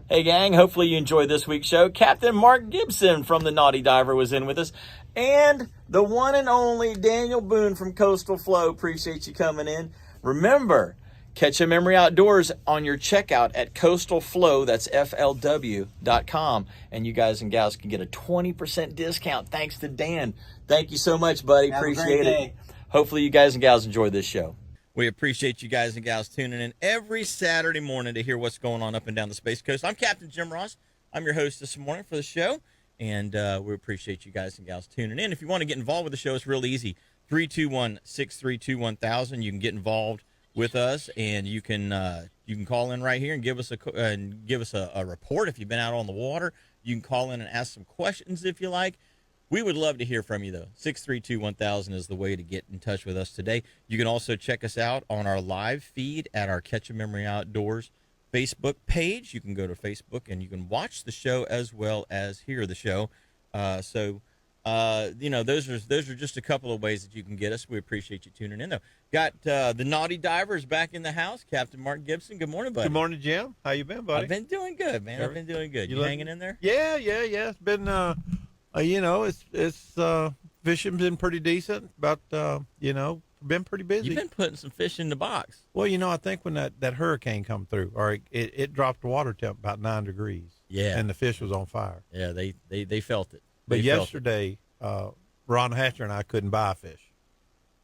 Hey gang, hopefully you enjoyed this week's show. Captain Mark Gibson from the Naughty Diver was in with us. And the one and only Daniel Boone from Coastal Flo. Appreciate you coming in. Remember, catch a memory outdoors on your checkout at Coastal Flo, that's FLW.com. And you guys and gals can get a 20% discount thanks to Dan. Thank you so much, buddy. Appreciate it. Hopefully you guys and gals enjoyed this show. We appreciate you guys and gals tuning in every Saturday morning to hear what's going on up and down the Space Coast. I'm Captain Jim Ross. I'm your host this morning for the show, and we appreciate you guys and gals tuning in. If you want to get involved with the show, it's real easy. 321-632-1000. You can get involved with us, and you can call in right here and give us a report if you've been out on the water. You can call in and ask some questions if you like. We would love to hear from you, though. 632-1000 is the way to get in touch with us today. You can also check us out on our live feed at our Catch a Memory Outdoors Facebook page. You can go to Facebook, and you can watch the show as well as hear the show. Those are just a couple of ways that you can get us. We appreciate you tuning in, though. Got the Naughty Divers back in the house. Captain Mark Gibson. Good morning, buddy. Good morning, Jim. How you been, buddy? I've been doing good, man. I've been doing good. You hanging in there? Yeah. It's been... fishing's been pretty decent, but, been pretty busy. You've been putting some fish in the box. Well, I think when that hurricane come through, or it dropped the water temp about 9 degrees. Yeah. And the fish was on fire. Yeah, they felt it. But yesterday, Ron Hatcher and I couldn't buy fish.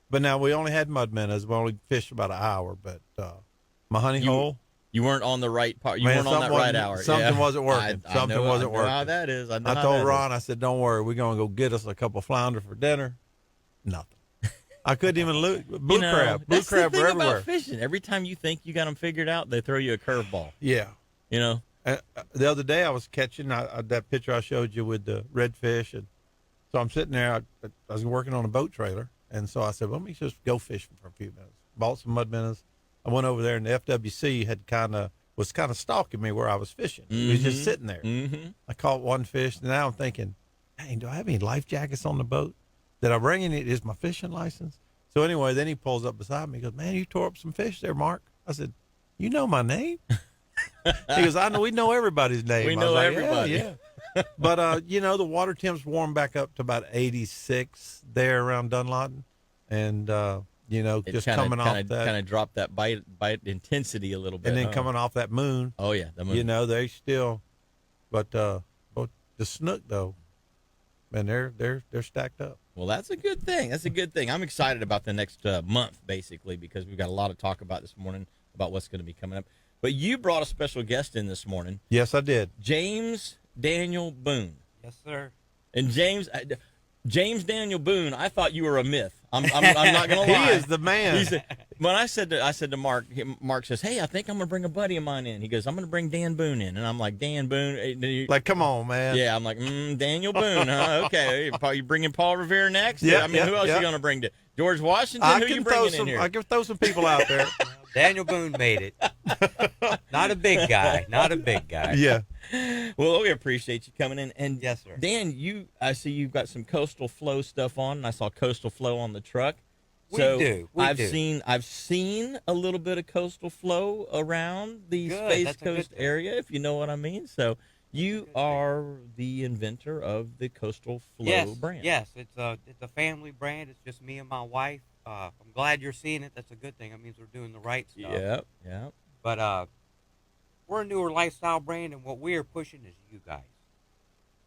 But now we only had mud minnows. We only fished about an hour, but my honey hole. You weren't on the right part. You weren't on that right hour. Something wasn't working. Something wasn't working. How that is. I told Ron, I said, don't worry. We're going to go get us a couple flounder for dinner. Nothing. I couldn't even look. Blue crab were everywhere. About fishing. Every time you think you got them figured out, they throw you a curveball. Yeah. The other day I was catching that picture I showed you with the redfish. And so I'm sitting there. I was working on a boat trailer. And so I said, well, let me just go fishing for a few minutes. Bought some mud minnows. I went over there, and the FWC was kind of stalking me where I was fishing. Mm-hmm. He was just sitting there. Mm-hmm. I caught one fish, and now I'm thinking, dang, do I have any life jackets on the boat? Did I bring any? Is my fishing license? So anyway, then he pulls up beside me. He goes, man, you tore up some fish there, Mark. I said, you know my name? He goes, I know. We know everybody's name. We know everybody. Yeah. But, the water temps warmed back up to about 86 there around Dunlawton. And, just coming off that. Kind of dropped that bite intensity a little bit. And then coming off that moon. Oh, yeah, the moon. They still, but the snook, though, man, they're stacked up. Well, that's a good thing. That's a good thing. I'm excited about the next month, basically, because we've got a lot to talk about this morning about what's going to be coming up. But you brought a special guest in this morning. Yes, I did. James Daniel Boone. Yes, sir. And James Daniel Boone, I thought you were a myth. I'm not going to lie. He is the man. When I said to Mark, Mark says, hey, I think I'm going to bring a buddy of mine in. He goes, I'm going to bring Dan Boone in. And I'm like, Dan Boone? Like, come on, man. Yeah, I'm like, Daniel Boone, huh? Okay. You bringing Paul Revere next? Yeah. Who else you going to bring to? George Washington? Who you bringing in here? I can throw some people out there. Daniel Boone made it. Not a big guy. Yeah. Well, we appreciate you coming in. And yes, sir. Dan, I see you've got some Coastal Flo stuff on, and I saw Coastal Flo on the truck. I've seen a little bit of Coastal Flo around the Space Coast area, if you know what I mean. So you are the inventor of the Coastal Flo brand. Yes, it's a family brand. It's just me and my wife. I'm glad you're seeing it. That's a good thing. That means we're doing the right stuff. Yeah. But we're a newer lifestyle brand, and what we are pushing is you guys.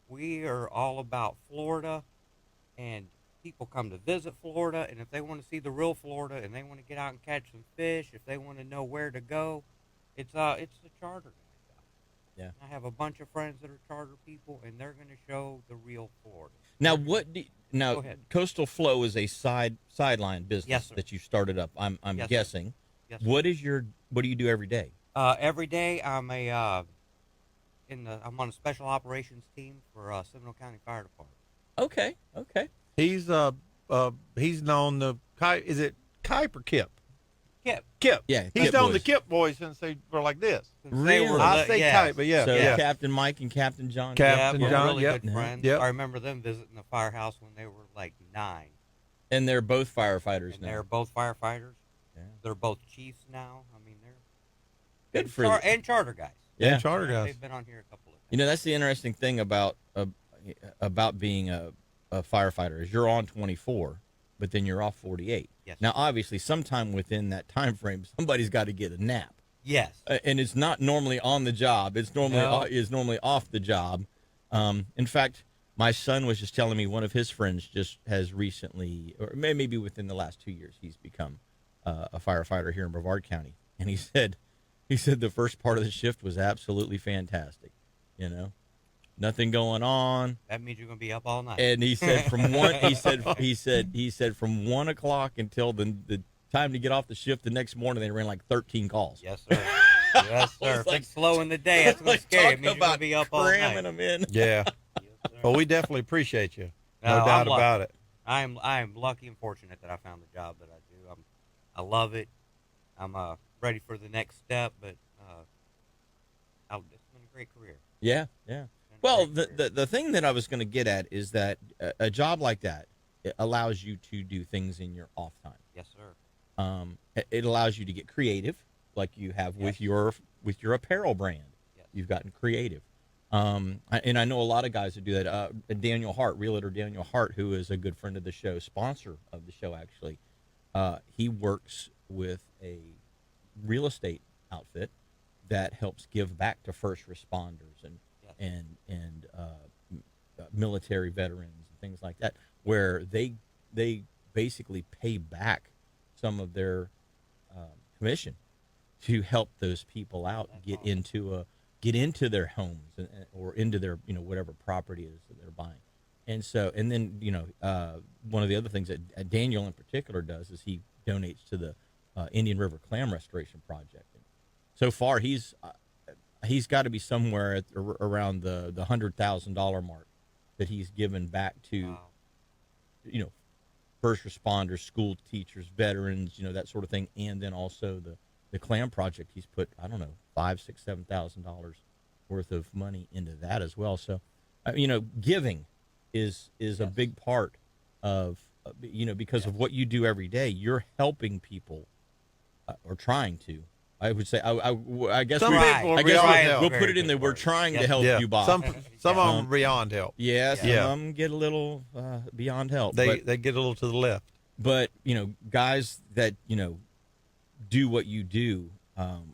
We are all about Florida, and people come to visit Florida, and if they want to see the real Florida and they want to get out and catch some fish, if they want to know where to go, it's the charter guys. Yeah. I have a bunch of friends that are charter people, and they're going to show the real Florida. Now, Go ahead. Coastal Flo is a sideline business that you started up. I'm guessing. Yes, what do you do every day? Every day I'm I'm on a special operations team for Seminole County Fire Department. Okay. He's known the is it Kipe or Kip? Kip. Yeah, he's Kip known boys. the Kip boys since they were like this. Really? I say Kipe, but yeah. So yeah. Captain Mike and Captain John. Captain we're John, really yep. good friends. Yep. I remember them visiting the firehouse when they were like 9. And they're both firefighters now. They're both firefighters. Yeah. They're both chiefs now. I mean, good for them. And charter guys. Yeah, Charter Yeah, does. they've been on here a couple of times. You know, that's the interesting thing about being a firefighter is you're on 24, but then you're off 48. Yes. Now, obviously, sometime within that time frame, somebody's got to get a nap. Yes. And it's not normally on the job. It's normally No. is normally off the job. In fact, my son was just telling me one of his friends just has recently, or maybe within the last 2 years, he's become a firefighter here in Brevard County, and he said the first part of the shift was absolutely fantastic. You know, nothing going on. That means you're going to be up all night. And he said from one he said from 1 o'clock until the time to get off the shift the next morning, they ran like 13 calls. Yes, sir. Yes, sir. If it's slow in the day, that's going to scare you. It means you're going to be up all night. Cramming them in. Yeah. Yes, sir. Well, we definitely appreciate you. No I'm doubt lucky. about it. I am lucky and fortunate that I found the job that I do. I love it. I'm ready for the next step, but it's been a great career. Yeah, yeah. Well, the thing that I was going to get at is that a job like that, it allows you to do things in your off time. Yes, sir. It allows you to get creative, like you have with your apparel brand. Yes. You've gotten creative. And I know a lot of guys that do that. Daniel Hart, realtor Daniel Hart, who is a good friend of the show, sponsor of the show actually, he works with a real estate outfit that helps give back to first responders and military veterans and things like that, where they basically pay back some of their commission to help those people out get into their homes or into their whatever property is that they're buying. And then one of the other things that Daniel in particular does is he donates to the Indian River Clam Restoration Project. And so far he's got to be somewhere at around the $100,000 mark that he's given back to first responders, school teachers, veterans, that sort of thing, and then also the clam project. He's put $5,000, $6,000, $7,000 worth of money into that as well. So giving is a big part of because of what you do every day. You're helping people or trying to. I would say I guess we'll put it in there. We're trying to help you, Bob. Some of them are beyond help. Yeah, some of them get a little beyond help. They get a little to the left. But guys that do what you do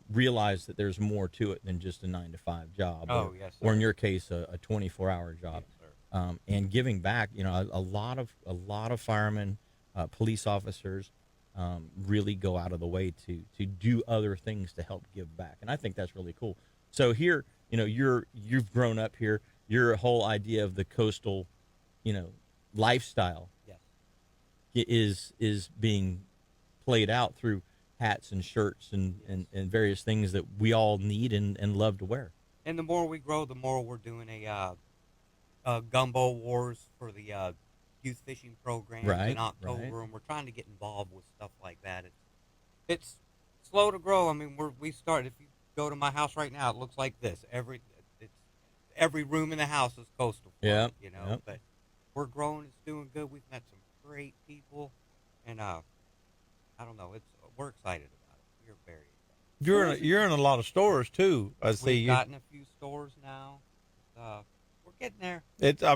realize that there's more to it than just a 9-to-5 job. Oh, yes, sir. Or in your case, a 24-hour job. Yes, sir. And giving back. A lot of firemen, police officers. Really go out of the way to do other things to help give back, and I think that's really cool. So here, you've grown up here. Your whole idea of the coastal, lifestyle, is being played out through hats and shirts and various things that we all need and love to wear. And the more we grow, the more we're doing a gumbo wars for the youth fishing programs in October, and we're trying to get involved with stuff like that. It's slow to grow. I mean, we started. If you go to my house right now, it looks like this. Every room in the house is Coastal Flo, but we're growing. It's doing good. We've met some great people, and I don't know. We're excited about it. We're very excited. You're in a lot of stores too. We've gotten a few stores now. We're getting there. It's a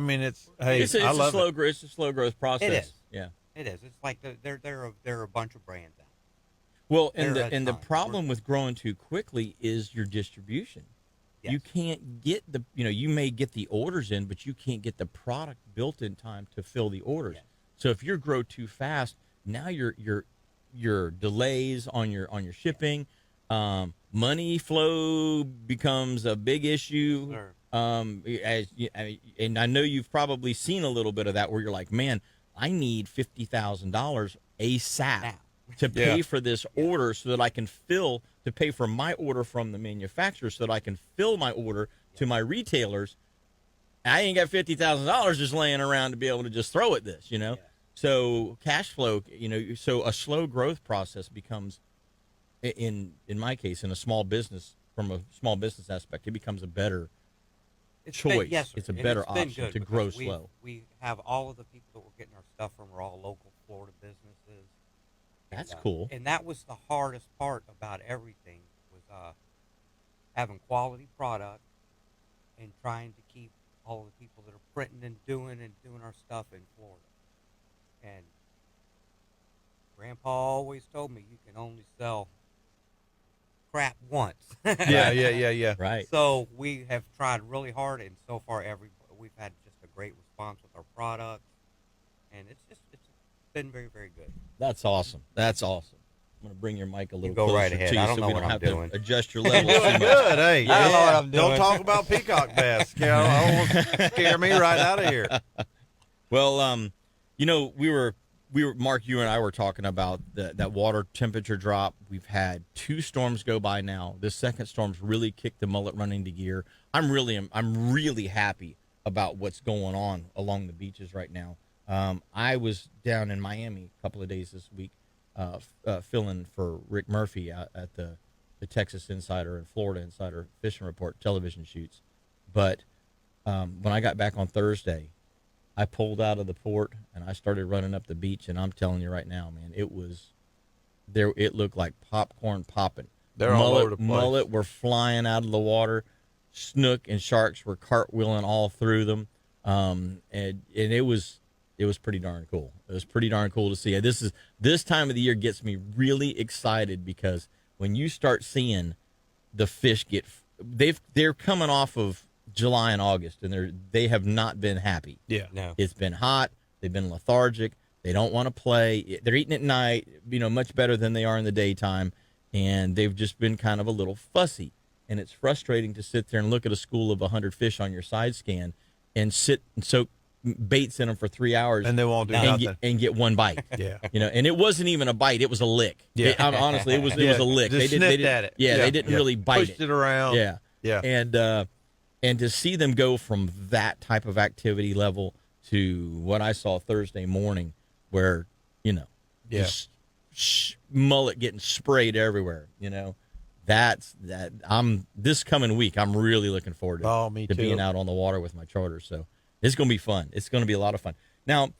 slow growth process. It is. Yeah, it is. It's like they're a bunch of brands out. Well, and the problem with growing too quickly is your distribution. Yes. You can't get you may get the orders in, but you can't get the product built in time to fill the orders. Yes. So if you grow too fast, now your delays on your shipping, money flow becomes a big issue. Sure. And I know you've probably seen a little bit of that where you're like, man, I need $50,000 ASAP Now. to pay for this order so that I can to pay for my order from the manufacturer so that I can fill my order to my retailers. I ain't got $50,000 just laying around to be able to just throw at this, Yeah. So cash flow, so a slow growth process becomes, in my case, in a small business, from a small business aspect, it becomes a better choice. Yes, sir. It's a And better it's been option good to because grow slow. We have all of the people that we're getting our stuff from are all local Florida businesses. That's cool. And that was the hardest part about everything was having quality product and trying to keep all of the people that are printing and doing our stuff in Florida. And Grandpa always told me you can only sell crap once. Yeah. Right. So we have tried really hard, and so far we've had just a great response with our products, and it's been very, very good. That's awesome. That's awesome. I'm going to bring your mic a little go closer right ahead. to you I don't so know we what don't I'm have doing. to adjust your level Doing too much. good, hey. I don't know what I'm doing. Don't talk about peacock bass. I don't scare me right out of here. Well, we were Mark, you and I were talking about that water temperature drop. We've had 2 storms go by now. This second storm's really kicked the mullet running to gear. I'm really happy about what's going on along the beaches right now. I was down in Miami a couple of days this week, filling for Rick Murphy at the Texas Insider and Florida Insider Fishing Report television shoots. But when I got back on Thursday, I pulled out of the port and I started running up the beach, and I'm telling you right now, man, it looked like popcorn popping. They're all over the place. Mullet were flying out of the water. Snook and sharks were cartwheeling all through them. And it was pretty darn cool. It was pretty darn cool to see. This time of the year gets me really excited, because when you start seeing the fish they're coming off of July and August, and they have not been happy. Yeah. No. It's been hot. They've been lethargic. They don't want to play. They're eating at night, much better than they are in the daytime, and they've just been kind of a little fussy. And it's frustrating to sit there and look at a school of 100 fish on your side scan and sit and soak baits in them for 3 hours, And they won't do nothing. and get one bite. Yeah. And it wasn't even a bite; it was a lick. Yeah. Honestly, it was a lick. Just sniffed at it. Yeah, they didn't really bite Pushed it around. Yeah. Yeah. And to see them go from that type of activity level to what I saw Thursday morning, where just mullet getting sprayed everywhere. That's that. This coming week, I'm really looking forward Me to too. being out on the water with my charter. So it's going to be fun. It's going to be a lot of fun. Now,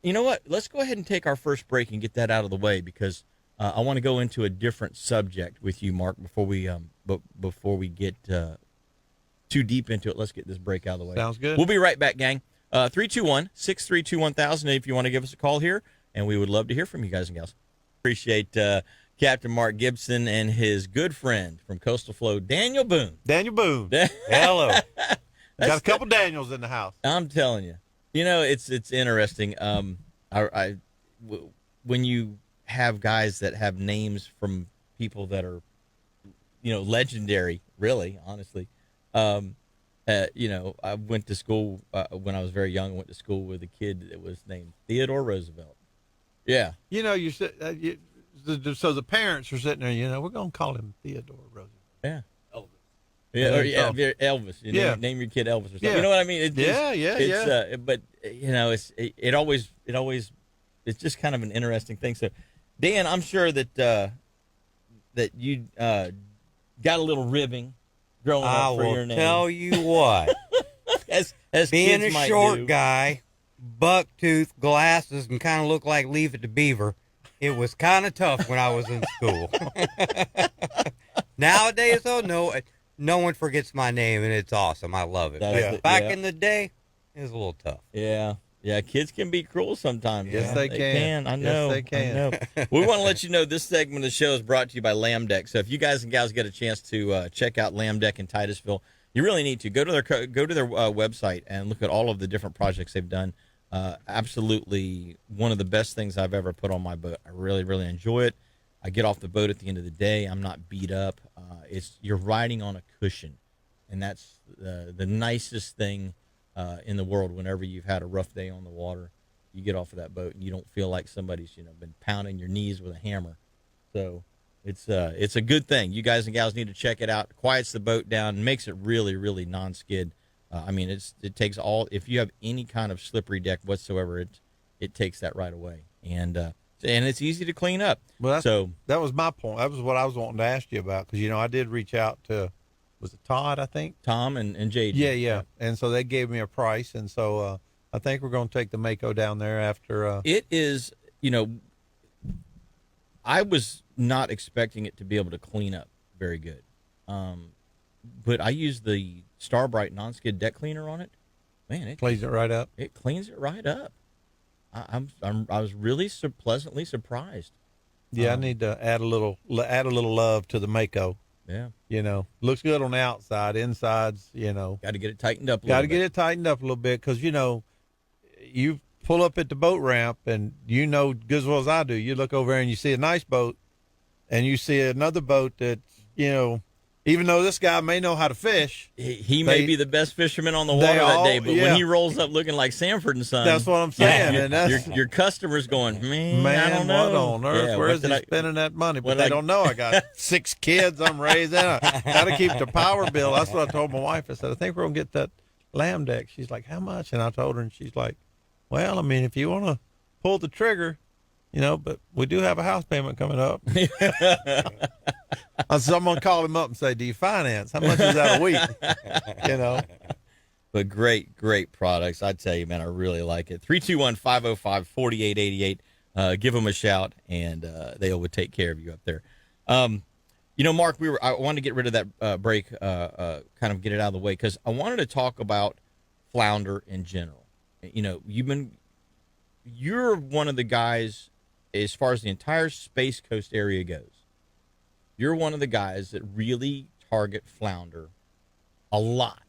you know what? Let's go ahead and take our first break and get that out of the way, because I want to go into a different subject with you, Mark, before we get too deep into it. Let's get this break out of the way. Sounds good. We'll be right back, gang. 321-632-1000 if you want to give us a call here, and we would love to hear from you guys and gals. Appreciate Captain Mark Gibson and his good friend from Coastal Flo, Daniel Boone. Daniel Boone. Hello. Got a couple Daniels in the house. I'm telling you, it's interesting. When you have guys that have names from people that are, legendary, really, honestly. I went to school when I was very young. I went to school with a kid that was named Theodore Roosevelt. Yeah. You said so the parents are sitting there. We're gonna call him Theodore Roosevelt. Yeah. Elvis. Yeah, Elvis. Name your kid Elvis or something. Yeah. You know what I mean? But it always it's just kind of an interesting thing. So, Dan, I'm sure that you got a little ribbing growing up for your name. I will tell you what. as Being kids a might short do. guy, bucktooth, glasses, and kind of look like Leave It to Beaver, it was kind of tough when I was in school. Nowadays, no one forgets my name, and it's awesome. I love it. But back in the day, it was a little tough. Yeah. Yeah, kids can be cruel sometimes. Yes, they can. I know. Yes, they can. I know. We want to let you know this segment of the show is brought to you by Lamb Deck. So if you guys and gals get a chance to check out Lamb Deck in Titusville, you really need to go to their website and look at all of the different projects they've done. Absolutely one of the best things I've ever put on my boat. I really, really enjoy it. I get off the boat at the end of the day. I'm not beat up. You're riding on a cushion, and that's the nicest thing in the world. Whenever you've had a rough day on the water, you get off of that boat and you don't feel like somebody's been pounding your knees with a hammer. So it's a good thing. You guys and gals need to check it out. It quiets the boat down and makes it really, really non-skid. It takes all. If you have any kind of slippery deck whatsoever, it takes that right away, and it's easy to clean up. Well, so that was my point. That was what I was wanting to ask you about, because I did reach out to, was it Todd? I think Tom and Jade. Yeah. And so they gave me a price, and so I think we're going to take the Mako down there after. It is, I was not expecting it to be able to clean up very good. but I use the Starbright non-skid deck cleaner on it. Man, Cleans it right up. it cleans it right up. I was really pleasantly surprised. Yeah, I need to add a little love to the Mako. Yeah, Looks good on the outside. Insides, got to get it tightened up. got to get it tightened up a little bit because you pull up at the boat ramp and good as well as I do. You look over there and you see a nice boat, and you see another boat that even though this guy may know how to fish, He may be the best fisherman on the water that day, but when he rolls up looking like Sanford and Son, that's what I'm saying. And that's your customer's going, man, I don't know. what on earth? Yeah, where is he spending that money? But they don't know. I got 6 kids I'm raising. I got to keep the power bill. That's what I told my wife. I said, I think we're going to get that lamb deck. She's like, how much? And I told her, and she's like, well, I mean, if you want to pull the trigger, but we do have a house payment coming up. So I'm going to call him up and say, do you finance? How much is that a week? But great products. I tell you, man, I really like it. 321-505-4888. Give them a shout, and they will take care of you up there. Mark, I wanted to get rid of that break, kind of get it out of the way, because I wanted to talk about flounder in general. You're one of the guys, as far as the entire Space Coast area goes, you're one of the guys that really target flounder a lot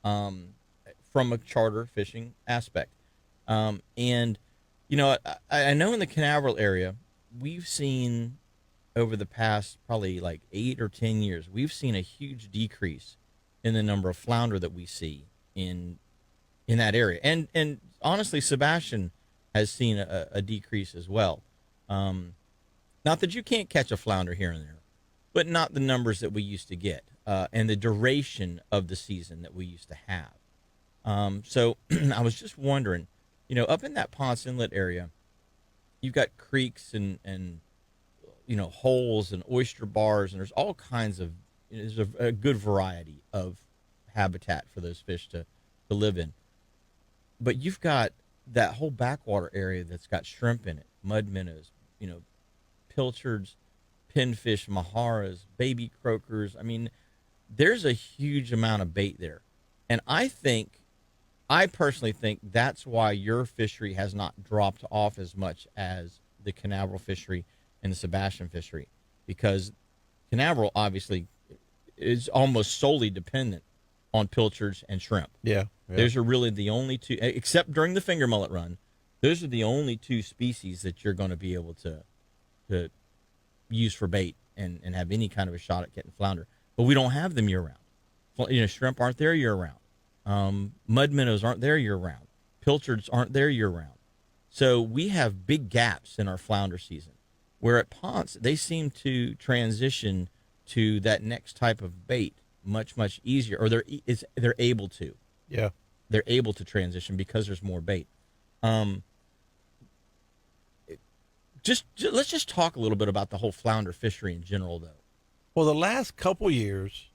from a charter fishing aspect. I know in the Canaveral area, we've seen over the past probably like 8 or 10 years, we've seen a huge decrease in the number of flounder that we see in that area. And honestly, Sebastian has seen a decrease as well. Not that you can't catch a flounder here and there, but not the numbers that we used to get, and the duration of the season that we used to have. So I was just wondering, up in that Ponce Inlet area, you've got creeks and holes and oyster bars, and there's all kinds of, there's a good variety of habitat for those fish to live in. But you've got that whole backwater area that's got shrimp in it, mud minnows, pilchards, pinfish, maharas, baby croakers. I mean, there's a huge amount of bait there. And I personally think that's why your fishery has not dropped off as much as the Canaveral fishery and the Sebastian fishery, because Canaveral obviously is almost solely dependent on pilchards and shrimp. Yeah. Those are really the only two, except during the finger mullet run, those are the only two species that you're going to be able to use for bait and have any kind of a shot at getting flounder. But we don't have them year round. Shrimp aren't there year round. Mud minnows aren't there year round. Pilchards aren't there year round. So we have big gaps in our flounder season, where at Ponce, they seem to transition to that next type of bait much, much easier, or they're able to. Yeah. They're able to transition because there's more bait. Let's just talk a little bit about the whole flounder fishery in general, though. Well, the last couple years,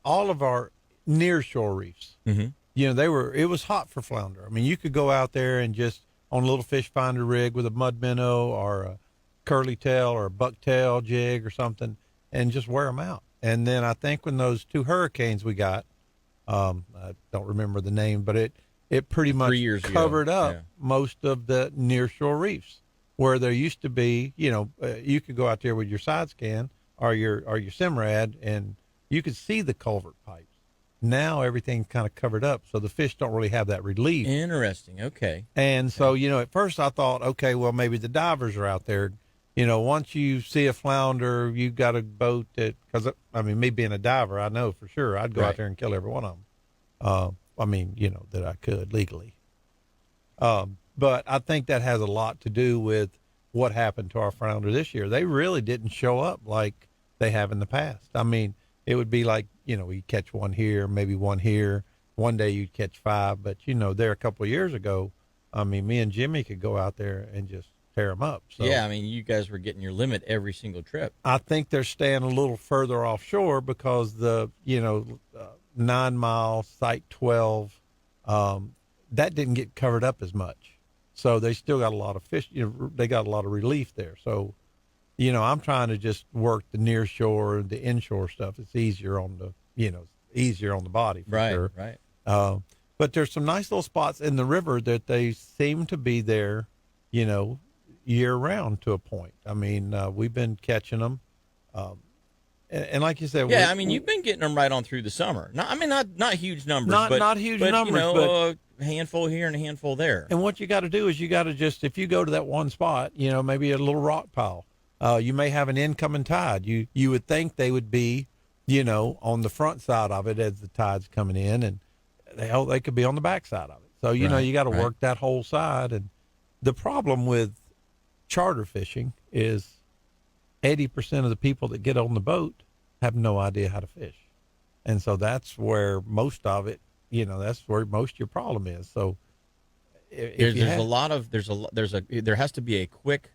all of our nearshore reefs, it was hot for flounder. I mean, you could go out there and just on a little fish finder rig with a mud minnow or a curly tail or a bucktail jig or something and just wear them out. And then I think when those 2 hurricanes we got, I don't remember the name, but it pretty much covered up most of the nearshore reefs, where there used to be, you could go out there with your side scan or your Simrad and you could see the culvert pipes. Now everything's kind of covered up, so the fish don't really have that relief. Interesting. Okay. And so, at first I thought, okay, well, maybe the divers are out there. Once you see a flounder, you've got a boat that, because, me being a diver, I know for sure I'd go out there and kill every one of them. That I could legally. But I think that has a lot to do with what happened to our flounder this year. They really didn't show up like they have in the past. It would be like, you catch one here, maybe one here. One day you'd catch 5, but there a couple of years ago, me and Jimmy could go out there and just tear them up. So yeah, you guys were getting your limit every single trip. I think they're staying a little further offshore because the 9 mile Site 12, that didn't get covered up as much. So they still got a lot of fish. They got a lot of relief there. So I'm trying to just work the near shore, the inshore stuff. It's easier on the, easier on the body for Right, sure. right. But there's some nice little spots in the river that they seem to be there, year round to a point. I mean, we've been catching them. And like you said, Yeah, I mean, you've been getting them right on through the summer. Not huge numbers, not huge numbers, but a handful here and a handful there. And what you got to do is you got to just, if you go to that one spot, maybe a little rock pile, you may have an incoming tide. You would think they would be, on the front side of it as the tide's coming in, and they could be on the back side of it. So, you got to work that whole side. And the problem with charter fishing is 80% of the people that get on the boat have no idea how to fish. And so that's where most of it, that's where most of your problem is. So there has to be a quick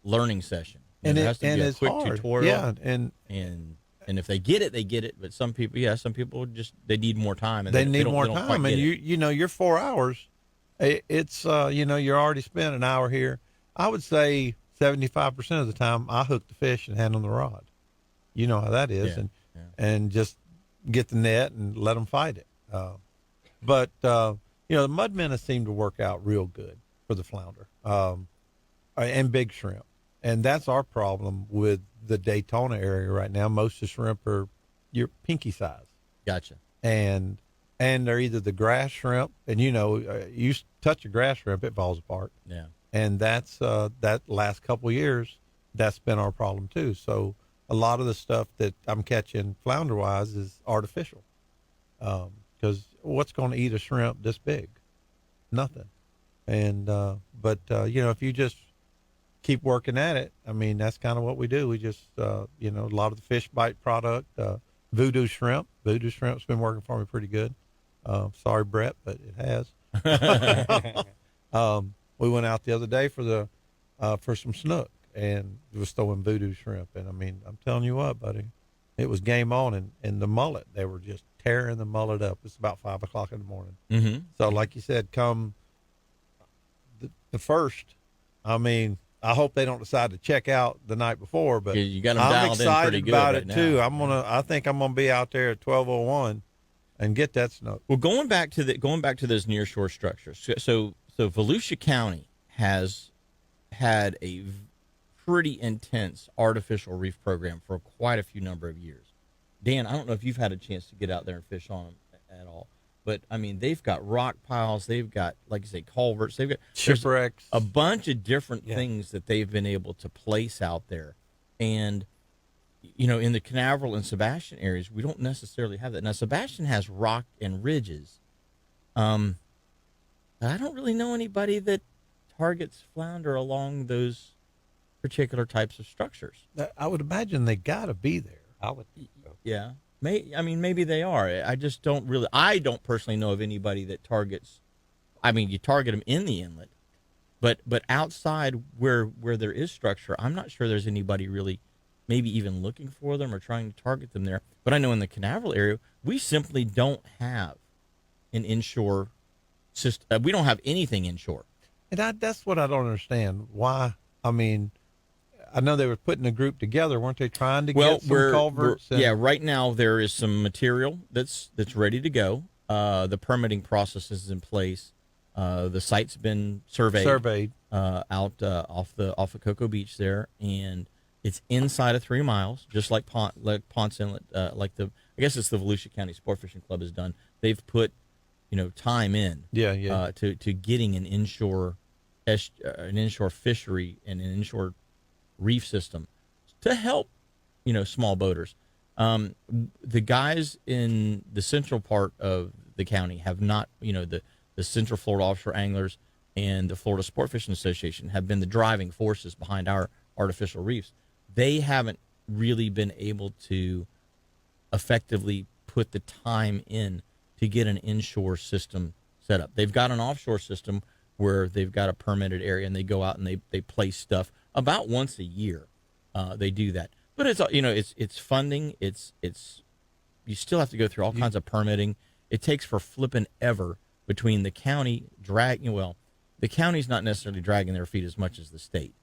learning session. And there has to be a quick hard. tutorial. Yeah, and if they get it, they get it. But some people just they need more time. And they need don't- more they don't time. quite And get it. you're 4 hours. It's you're already spent an hour here. I would say 75% of the time I hook the fish and hand them the rod. You know how that is, and just get the net and let them fight it. But the mud minnows seem to work out real good for the flounder, and big shrimp. And that's our problem with the Daytona area right now. Most of the shrimp are your pinky size. Gotcha. And they're either the grass shrimp, and you touch a grass shrimp, it falls apart. Yeah. And that's that last couple of years, that's been our problem too. So a lot of the stuff that I'm catching flounder wise is artificial. Because what's going to eat a shrimp this big? Nothing. And but if you just keep working at it, I mean, that's kind of what we do. We just a lot of the fish bite product, voodoo shrimp. Voodoo shrimp's been working for me pretty good. Sorry, Brett, but it has. We went out the other day for some snook and was throwing voodoo shrimp. And I mean, I'm telling you what, buddy, it was game on. And the mullet, they were just tearing the mullet up. It's about 5 o'clock in the morning. Mm-hmm. So like you said, come the first, I mean, I hope they don't decide to check out the night before, but You got them I'm dialed in pretty excited good about right it now. too. I think I'm going to be out there at 12:01 and get that snook. Well, going back to those nearshore structures. So Volusia County has had a pretty intense artificial reef program for quite a few number of years. Dan, I don't know if you've had a chance to get out there and fish on them at all, but I mean, they've got rock piles, they've got, like you say, culverts, they've got Shipwrecks. a bunch of different things that they've been able to place out there. And in the Canaveral and Sebastian areas, we don't necessarily have that. Now, Sebastian has rock and ridges. But I don't really know anybody that targets flounder along those particular types of structures. I would imagine they got to be there. I would think so. Yeah. Maybe they are. I don't personally know of anybody that targets. I mean, you target them in the inlet, but outside where there is structure, I'm not sure there's anybody really maybe even looking for them or trying to target them there. But I know in the Canaveral area, we simply don't have an inshore system. We don't have anything inshore. And that's what I don't understand. Why? I mean, I know they were putting a group together, weren't they? Trying to get some culverts. Right now there is some material that's ready to go. The permitting process is in place. The site's been surveyed out off of Cocoa Beach there, and it's inside of 3 miles, just like Ponce Inlet. I guess it's the Volusia County Sport Fishing Club has done. They've put time in to getting an inshore fishery and an inshore reef system to help small boaters. The guys in the central part of the county have not, the Central Florida Offshore Anglers and the Florida Sport Fishing Association have been the driving forces behind our artificial reefs. They haven't really been able to effectively put the time in to get an inshore system set up. They've got an offshore system where they've got a permitted area and they go out and they place stuff about once a year. They do that, but it's funding. It's you still have to go through all kinds of permitting. It takes for flipping ever between the county the county's not necessarily dragging their feet as much as the state.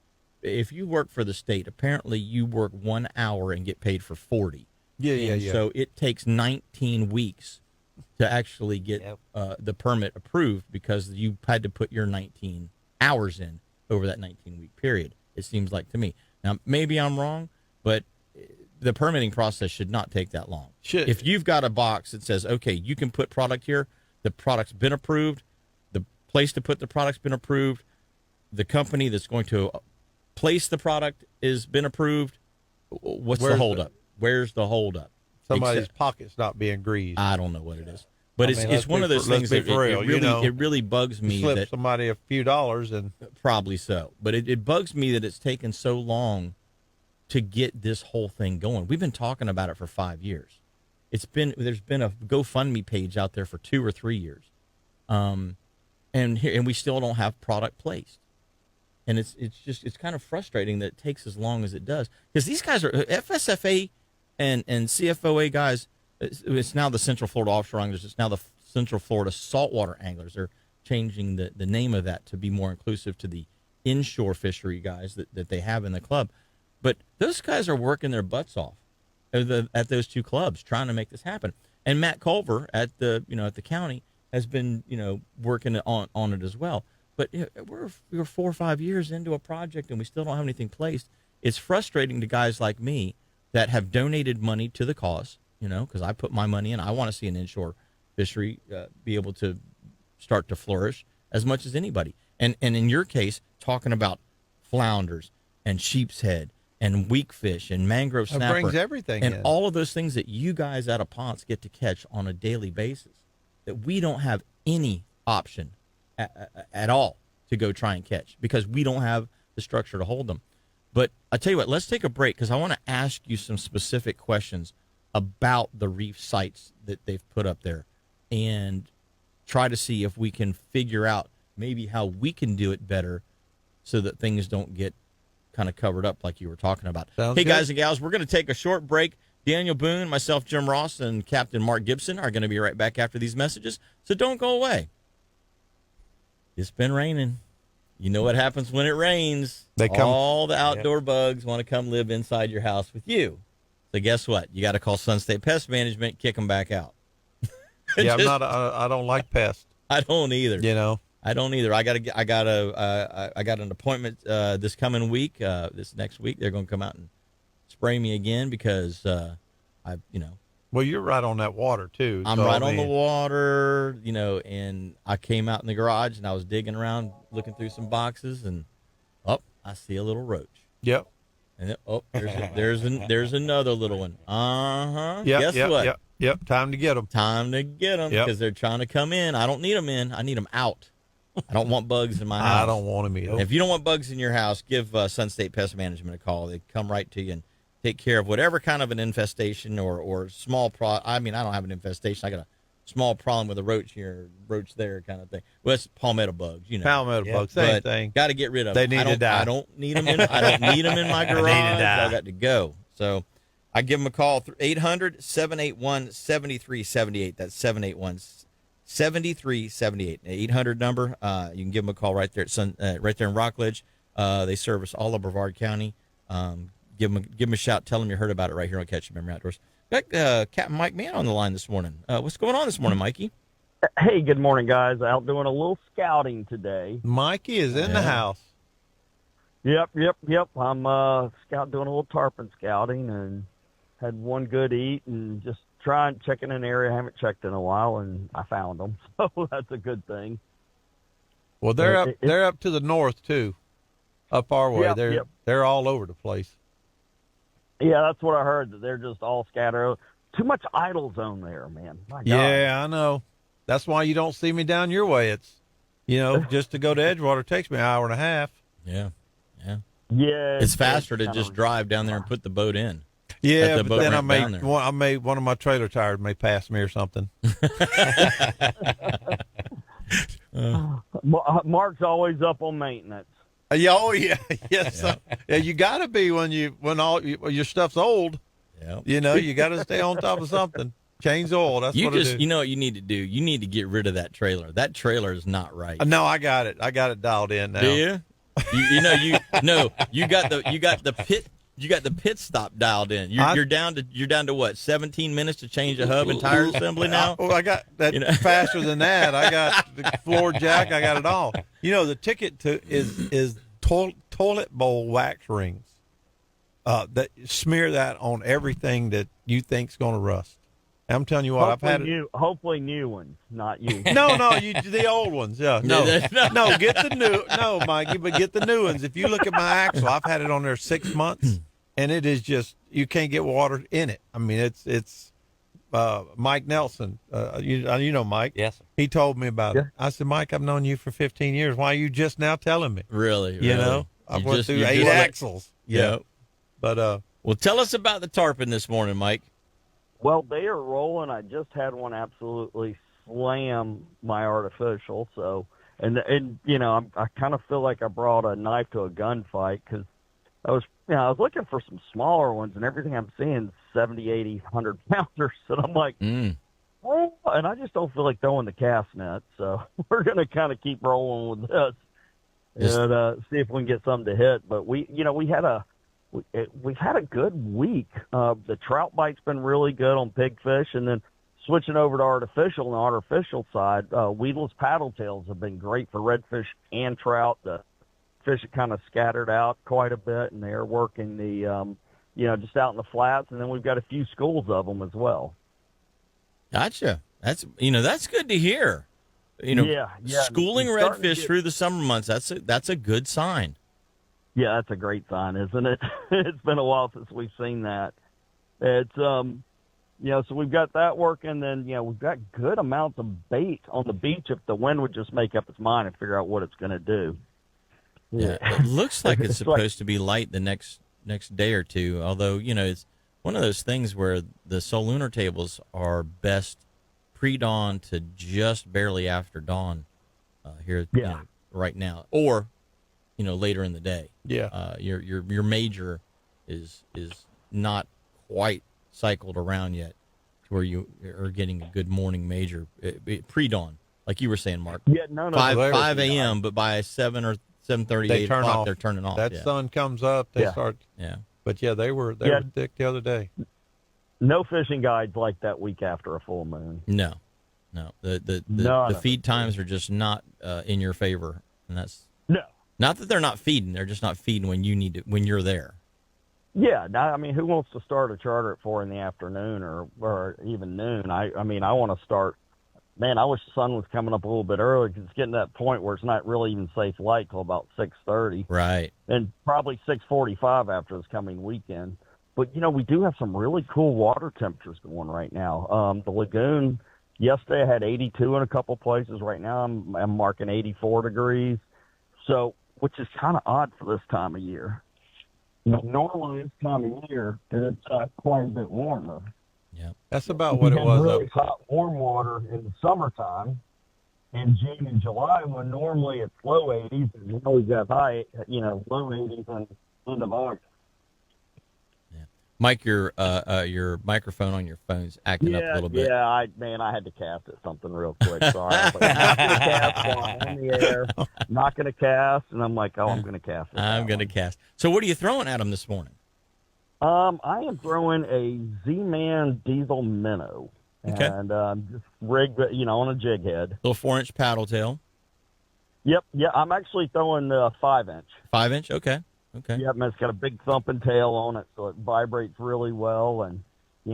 if you work for the state, apparently you work 1 hour and get paid for 40. Yeah. So it takes 19 weeks to actually get the permit approved because you had to put your 19 hours in over that 19-week period, it seems like to me. Now, maybe I'm wrong, but the permitting process should not take that long. If you've got a box that says, okay, you can put product here, the product's been approved, the place to put the product's been approved, the company that's going to place the product has been approved, where's the holdup? Where's the holdup? Somebody's pocket's not being greased. I don't know what it is. But it's one of those things that it really bugs me. Slip that somebody a few dollars and probably so. But it bugs me that it's taken so long to get this whole thing going. We've been talking about it for 5 years. There's been a GoFundMe page out there for 2 or 3 years, and we still don't have product placed. And it's kind of frustrating that it takes as long as it does, because these guys are FSFA and CFOA guys. It's now the Central Florida Offshore Anglers. It's now the Central Florida Saltwater Anglers. They're changing the name of that to be more inclusive to the inshore fishery guys that they have in the club. But those guys are working their butts off at those 2 clubs trying to make this happen. And Matt Culver at the county has been working on it as well. But we're 4 or 5 years into a project and we still don't have anything placed. It's frustrating to guys like me that have donated money to the cause, because I put my money in. I want to see an inshore fishery be able to start to flourish as much as anybody. And in your case, talking about flounders and sheep's head and weak fish and mangrove snapper. It brings everything and in. all of those things that you guys out of Ponce get to catch on a daily basis that we don't have any option at all to go try and catch because we don't have the structure to hold them. But I tell you what, let's take a break because I want to ask you some specific questions about the reef sites that they've put up there and try to see if we can figure out maybe how we can do it better so that things don't get kind of covered up like you were talking about. Sounds hey, good. guys and gals, we're going to take a short break. Daniel Boone, myself, Jim Ross, and Captain Mark Gibson are going to be right back after these messages, so don't go away. It's been raining. You know what happens when it rains. All the outdoor bugs want to come live inside your house with you. So guess what? You got to call Sun State Pest Management, kick them back out. Yeah, I don't like pests. I don't either. I don't either. I got an appointment this coming week. This next week, they're going to come out and spray me again because Well, you're right on that water too. I'm right on the water, and I came out in the garage and I was digging around, looking through some boxes, and I see a little roach. Yep. And there's another little one. Yep. Guess what? Yep. Time to get them. Time to get them because they're trying to come in. I don't need them in. I need them out. I don't want bugs in my house. I don't want them either. If you don't want bugs in your house, give Sun State Pest Management a call. They come right to you and take care of whatever kind of an infestation or small I don't have an infestation. I got a small problem with a roach here, roach there kind of thing. Well, it's palmetto bugs, Palmetto bugs, same thing. Got to get rid of they them. They need to die. I don't need them in my garage. I got to go. So I give them a call, 800-781-7378. That's 781-7378. 800 number. You can give them a call right there at right there in Rockledge. They service all of Brevard County. Give them a shout. Tell them you heard about it right here on Catch Memory Outdoors. Got Captain Mike Mann on the line this morning. What's going on this morning, Mikey? Hey, good morning, guys. Out doing a little scouting today. Mikey is in the house. Yep. I'm doing a little tarpon scouting and had one good eat and just checking an area I haven't checked in a while, and I found them. So that's a good thing. Well, they're up to the north too, up our way. They're all over the place. Yeah, that's what I heard, that they're just all scattered. Too much idle zone there, man. My God. Yeah, I know. That's why you don't see me down your way. It's, just to go to Edgewater takes me an hour and a half. Yeah. Yeah. It's faster to just drive down there and put the boat in. Yeah, but then I may one of my trailer tires may pass me or something. Mark's always up on maintenance. Yes. Yeah, you got to be when all your stuff's old. Yeah. You got to stay on top of something. Change oil. That's what it is. You know what you need to do? You need to get rid of that trailer. That trailer is not right. No, I got it. I got it dialed in now. Do you? No, you got the pit stop dialed in. You're down to what? 17 minutes to change a hub and tire assembly now. Oh, I got that faster than that. I got the floor jack. I got it all. The ticket is toilet bowl wax rings. That smear that on everything that you think's going to rust. I'm telling you what, hopefully new ones, not you. No, the old ones. Yeah, no, get the new. No, Mikey, but get the new ones. If you look at my axle, I've had it on there 6 months, and it is just you can't get water in it. I mean, it's Mike Nelson. You know Mike. Yes, sir. He told me about it. I said, Mike, I've known you for 15 years. Why are you just now telling me? Really? I went through 8 axles. Yeah. But well, tell us about the tarpon this morning, Mike. Well, they are rolling. I just had one absolutely slam my artificial. So, and I kind of feel like I brought a knife to a gunfight because I was looking for some smaller ones, and everything I'm seeing 70, 80, 100 pounders. And I'm like, oh, and I just don't feel like throwing the cast net. So we're going to kind of keep rolling with this and see if we can get something to hit. But we've had a good week. The trout bite's been really good on pigfish, and then switching over to artificial, on the artificial side, weedless paddle tails have been great for redfish and trout. The fish are kind of scattered out quite a bit, and they're working the, just out in the flats, and then we've got a few schools of them as well. Gotcha. That's good to hear. Schooling redfish through the summer months. That's a good sign. Yeah, that's a great sign, isn't it? It's been a while since we've seen that. It's, so we've got that working. Then, we've got good amounts of bait on the beach if the wind would just make up its mind and figure out what it's going to do. Yeah, it looks like it's supposed to be light the next day or two. Although, it's one of those things where the solunar tables are best pre-dawn to just barely after dawn here right now, or later in the day. Yeah. Your major is not quite cycled around yet to where you are getting a good morning major pre-dawn, like you were saying, Mark. Yeah, no. 5 a.m., but by 7 or 7:30, 8 o'clock, they're turning off. That sun comes up, they start. Yeah. But they were thick the other day. No fishing guides like that week after a full moon. No. The feed times are just not in your favor, and that's not that they're not feeding; they're just not feeding when you're there. Yeah, who wants to start a charter at 4 p.m. or even noon? I want to start. Man, I wish the sun was coming up a little bit early because it's getting to that point where it's not really even safe light till about 6:30. Right. And probably 6:45 after this coming weekend. But we do have some really cool water temperatures going right now. The lagoon yesterday I had 82 in a couple places. Right now I'm marking 84 degrees. So, which is kind of odd for this time of year. Normally this time of year it's quite a bit warmer. Yeah, that's about what it was. Really hot, warm water in the summertime, in June and July, when normally it's low 80s, and now we've got high, low 80s in end of August. Yeah, Mike, your microphone on your phone's acting up a little bit. Yeah, I had to cast at something real quick. Sorry, I was like, I'm not going to cast while I'm in the air. Not going to cast, and I'm like, I'm going to cast. I'm going to cast. So, what are you throwing at them this morning? I am throwing a Z-Man diesel minnow, and just rigged, on a jig head. Little 4-inch paddle tail. Yep, yeah. I'm actually throwing a 5-inch. 5-inch, okay. Yep, and it's got a big thumping tail on it, so it vibrates really well. And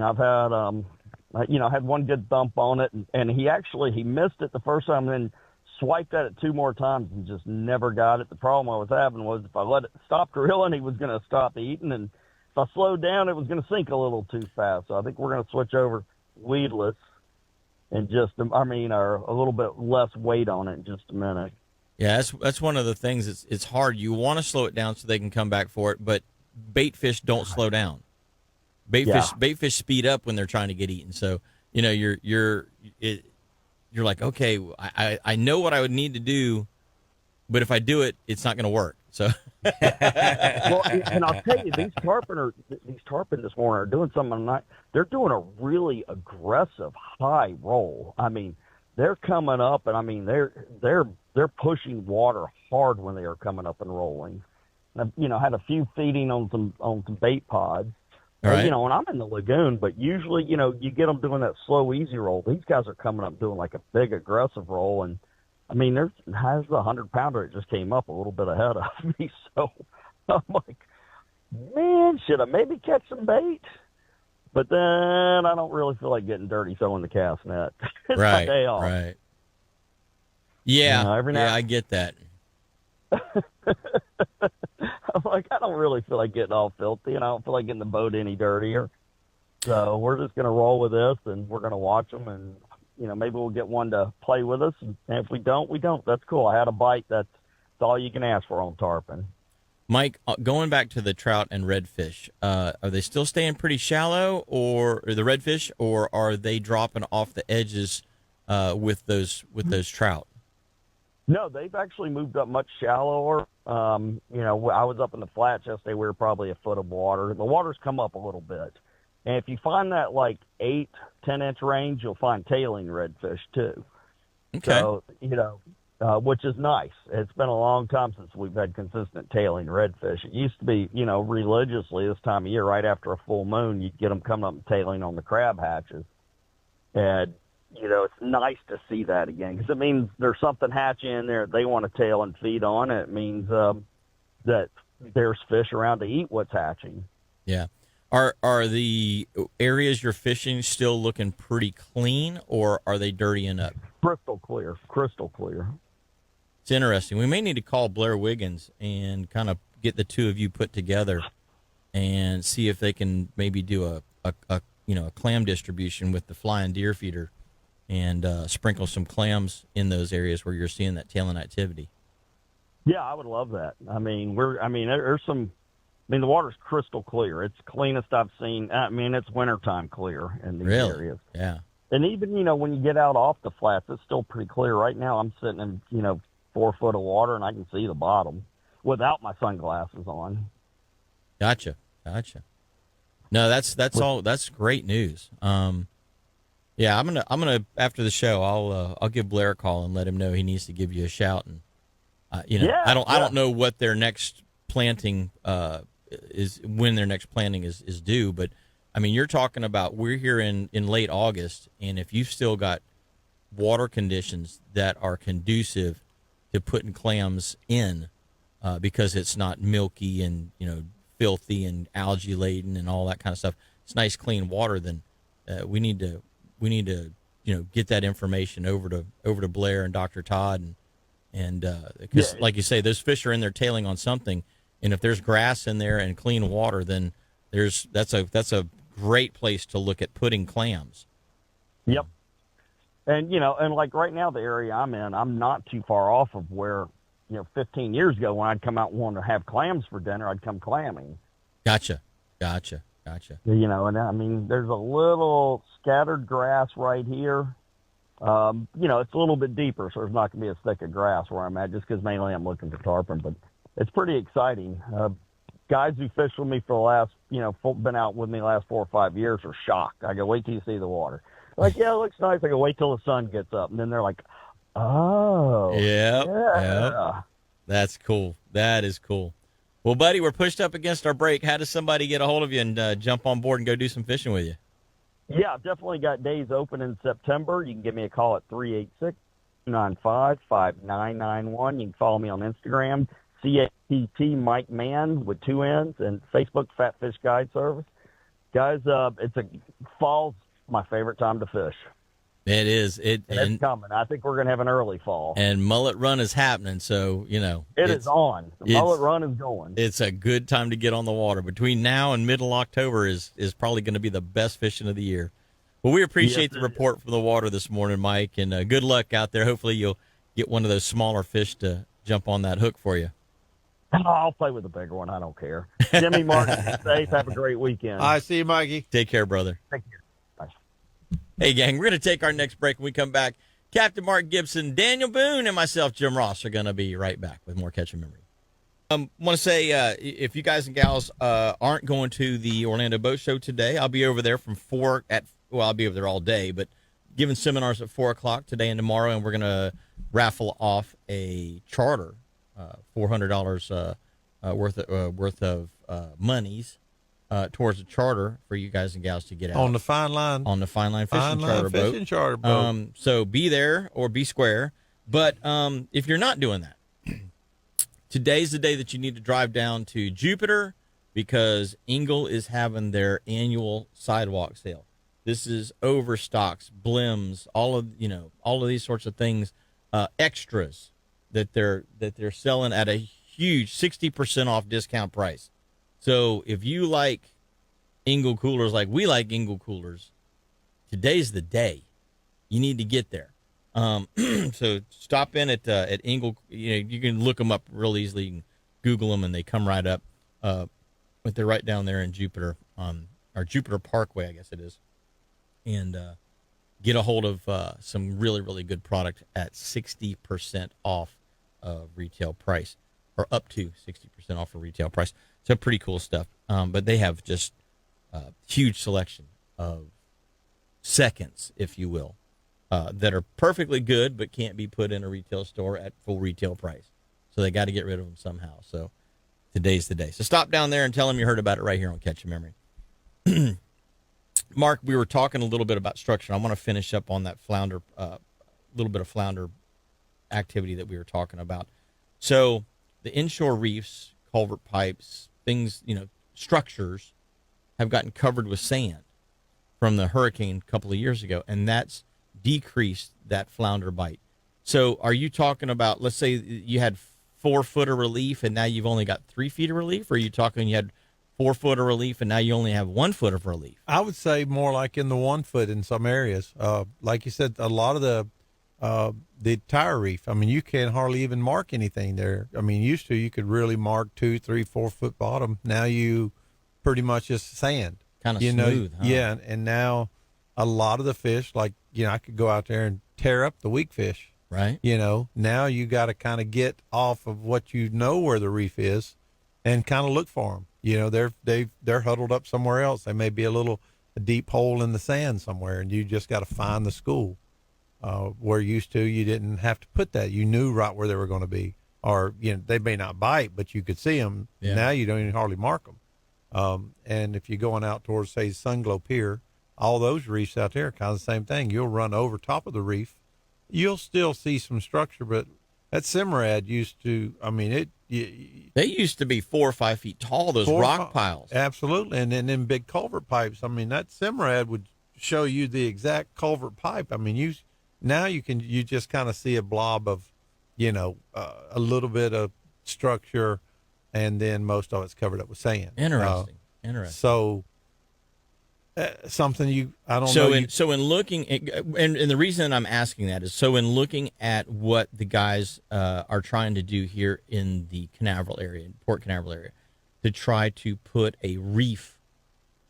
I've had had one good thump on it, and he missed it the first time, and then swiped at it 2 more times and just never got it. The problem I was having was if I let it stop drilling, he was going to stop eating, and if I slowed down, it was going to sink a little too fast. So I think we're going to switch over weedless and or a little bit less weight on it in just a minute. Yeah, that's one of the things. It's hard. You want to slow it down so they can come back for it, but bait fish don't slow down. Bait fish speed up when they're trying to get eaten. So you're like, okay, I know what I would need to do, but if I do it, it's not going to work. So. Well, and I'll tell you, these tarpon this morning are doing something. They're doing a really aggressive high roll. They're coming up, and they're pushing water hard when they are coming up and rolling. had a few feeding on some bait pods. All right. When I'm in the lagoon, but usually, you get them doing that slow, easy roll. These guys are coming up doing like a big, aggressive roll. And, there's the 100-pounder that just came up a little bit ahead of me. So I'm like, man, should I maybe catch some bait? But then I don't really feel like getting dirty throwing the cast net. It's my day off. Right. Yeah, every now I get that. I'm like, I don't really feel like getting all filthy, and I don't feel like getting the boat any dirtier. So we're just going to roll with this, and we're going to watch them, and, maybe we'll get one to play with us. And if we don't, we don't. That's cool. I had a bite. That's all you can ask for on tarpon. Mike, going back to the trout and redfish, are they still staying pretty shallow, or the redfish, or are they dropping off the edges with those trout? No, they've actually moved up much shallower. I was up in the flats yesterday. We were probably a foot of water. The water's come up a little bit. And if you find that like 8-10 inch range, you'll find tailing redfish too. Okay. So, which is nice. It's been a long time since we've had consistent tailing redfish. It used to be, religiously this time of year, right after a full moon, you'd get them coming up and tailing on the crab hatches. And, it's nice to see that again, because it means there's something hatching in there they want to tail and feed on. It means that there's fish around to eat what's hatching. Yeah. Are the areas you're fishing still looking pretty clean, or are they dirtying up? Crystal clear. It's interesting. We may need to call Blair Wiggins and kind of get the two of you put together and see if they can maybe do a clam distribution with the flying deer feeder and sprinkle some clams in those areas where you're seeing that tailing activity. Yeah, I would love that. There's some. The water's crystal clear. It's the cleanest I've seen. It's wintertime clear in these areas. Yeah. And even, when you get out off the flats, it's still pretty clear. Right now I'm sitting in, 4 foot of water, and I can see the bottom without my sunglasses on. Gotcha. No, that's great news. Yeah, I'm gonna after the show, I'll give Blair a call and let him know he needs to give you a shout. And I don't know what their next planting is, when their next planting is due, but you're talking about, we're here in late August, and if you've still got water conditions that are conducive to putting clams in, because it's not milky and filthy and algae laden and all that kind of stuff, it's nice clean water, then we need to get that information over to Blair and Dr. Todd, and because like you say, those fish are in there tailing on something, and if there's grass in there and clean water, then that's a great place to look at putting clams. Yep. And, and like right now, the area I'm in, I'm not too far off of where, 15 years ago when I'd come out and want to have clams for dinner, I'd come clamming. Gotcha. And there's a little scattered grass right here. It's a little bit deeper, so there's not going to be as thick of grass where I'm at, just because mainly I'm looking for tarpon, but it's pretty exciting. Guys who fished with me for the last, been out with me the last 4 or 5 years are shocked. I go, wait till you see the water. Like, yeah, it looks nice. I go, wait till the sun gets up. And then they're like, oh. Yeah. That's cool. That is cool. Well, buddy, we're pushed up against our break. How does somebody get a hold of you and jump on board and go do some fishing with you? Yeah, I've definitely got days open in September. You can give me a call at 386-295-5991. You can follow me on Instagram, CAPT Mike Mann with 2 N's, and Facebook Fat Fish Guide Service. Guys, fall's my favorite time to fish. It is. It's coming. I think we're going to have an early fall. And mullet run is happening, so, It is on. The mullet run is going. It's a good time to get on the water. Between now and middle October is probably going to be the best fishing of the year. Well, we appreciate the report from the water this morning, Mike, and good luck out there. Hopefully you'll get one of those smaller fish to jump on that hook for you. I'll play with the bigger one. I don't care. Jimmy, Mark, be safe. Have a great weekend. I see you, Mikey. Take care, brother. Thank you. Bye. Hey, gang, we're going to take our next break. When we come back, Captain Mark Gibson, Daniel Boone, and myself, Jim Ross, are going to be right back with more Catch a Memory. I want to say, if you guys and gals aren't going to the Orlando Boat Show today, I'll be over there from 4 I'll be over there all day, but giving seminars at 4 o'clock today and tomorrow, and we're going to raffle off a charter, $400 worth of monies towards a charter for you guys and gals to get out On the fine line. on the fine line fishing charter boat. Fishing charter boat. So be there or be square. But if you're not doing that, today's the day that you need to drive down to Jupiter because Engle is having their annual sidewalk sale. This is overstocks, blims, all of these sorts of things, extras that they're selling at a huge 60% off discount price. So if you like Engle coolers like we like Engle coolers, today's the day. You need to get there. So stop in at Engle. You can look them up real easily. You can Google them, and they come right up. But they're right down there in Jupiter, or Jupiter Parkway, I guess it is. And get a hold of some really, really good product at 60% off of retail price, or up to 60% off of retail price. So pretty cool stuff. But they have just a huge selection of seconds, if you will, that are perfectly good but can't be put in a retail store at full retail price. So they got to get rid of them somehow. So today's the day. So stop down there and tell them you heard about it right here on Catch a Memory. Mark, we were talking a little bit about structure. I want to finish up on that flounder, little bit of flounder activity that we were talking about. So the inshore reefs, culvert pipes, things, structures have gotten covered with sand from the hurricane a couple of years ago, and that's decreased that flounder bite. So are you talking about, let's say you had 4 foot of relief and now you've only got 3 feet of relief? Or are you talking you had 4 foot of relief and now you only have 1 foot of relief? I would say more like in the 1 foot in some areas. Like you said, a lot of the tire reef, I mean, you can't hardly even mark anything there. I mean, used to, you could really mark 2, 3, 4 foot bottom. Now you pretty much just sand. Kind of smooth, huh? Yeah, and now a lot of the fish, like, I could go out there and tear up the weak fish. Right. Now you got to kind of get off of what where the reef is and kind of look for them. They're huddled up somewhere else. They may be a deep hole in the sand somewhere, and you just got to find the school. Where used to, you didn't have to put that. You knew right where they were going to be. Or, they may not bite, but you could see them. Yeah. Now you don't even hardly mark them. And if you're going out towards, say, Sunglow Pier, all those reefs out there are kind of the same thing. You'll run over top of the reef. You'll still see some structure, but that Simrad used to, They used to be 4 or 5 feet tall, those rock piles. Absolutely. And then them big culvert pipes. I mean, that Simrad would show you the exact culvert pipe. I mean, you just kind of see a blob of, a little bit of structure, and then most of it's covered up with sand. Interesting. So something I don't know. So in looking at, and the reason I'm asking that is so in looking at what the guys are trying to do here in the Canaveral area, Port Canaveral area, to try to put a reef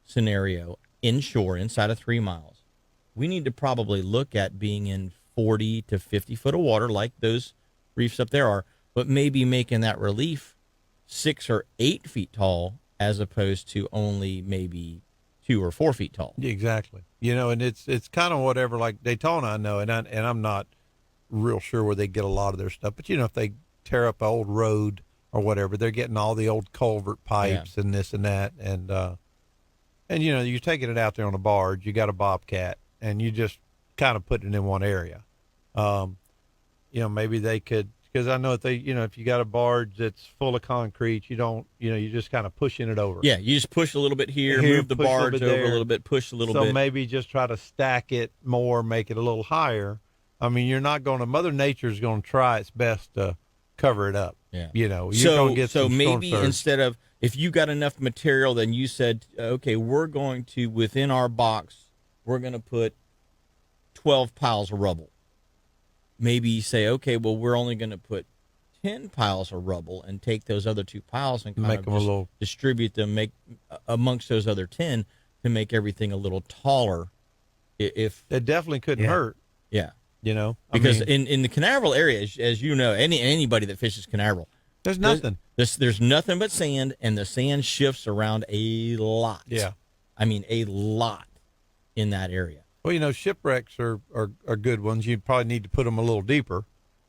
scenario inshore inside of 3 miles, we need to probably look at being in 40 to 50 foot of water like those reefs up there are, but maybe making that relief 6 or 8 feet tall as opposed to only maybe 2 or 4 feet tall. Exactly. And it's kind of whatever, like Daytona, I know, and I'm not real sure where they get a lot of their stuff, but if they tear up an old road or whatever, they're getting all the old culvert pipes and this and that. And you're taking it out there on a barge, you got a bobcat, and you just kind of putting it in one area. Maybe they could, because I know if if you got a barge that's full of concrete, you don't, you're just kind of pushing it over. Yeah, you just push a little bit here, move the barge over a little bit, push a little bit. So maybe just try to stack it more, make it a little higher. I mean, you're not going to, Mother Nature's going to try its best to cover it up. Yeah. You're going to get so some maybe storm surge. Instead of, if you got enough material, then you said, okay, we're going to, within our box, we're going to put 12 piles of rubble. Maybe you say, okay, well, we're only going to put 10 piles of rubble and take those other 2 piles and kind of distribute them, make amongst those other 10 to make everything a little taller. If it definitely couldn't hurt. Yeah. Because in the Canaveral area, as you know, anybody that fishes Canaveral, there's nothing. There's nothing but sand, and the sand shifts around a lot. Yeah. I mean, a lot in that area. Well, shipwrecks are good ones. You probably need to put them a little deeper,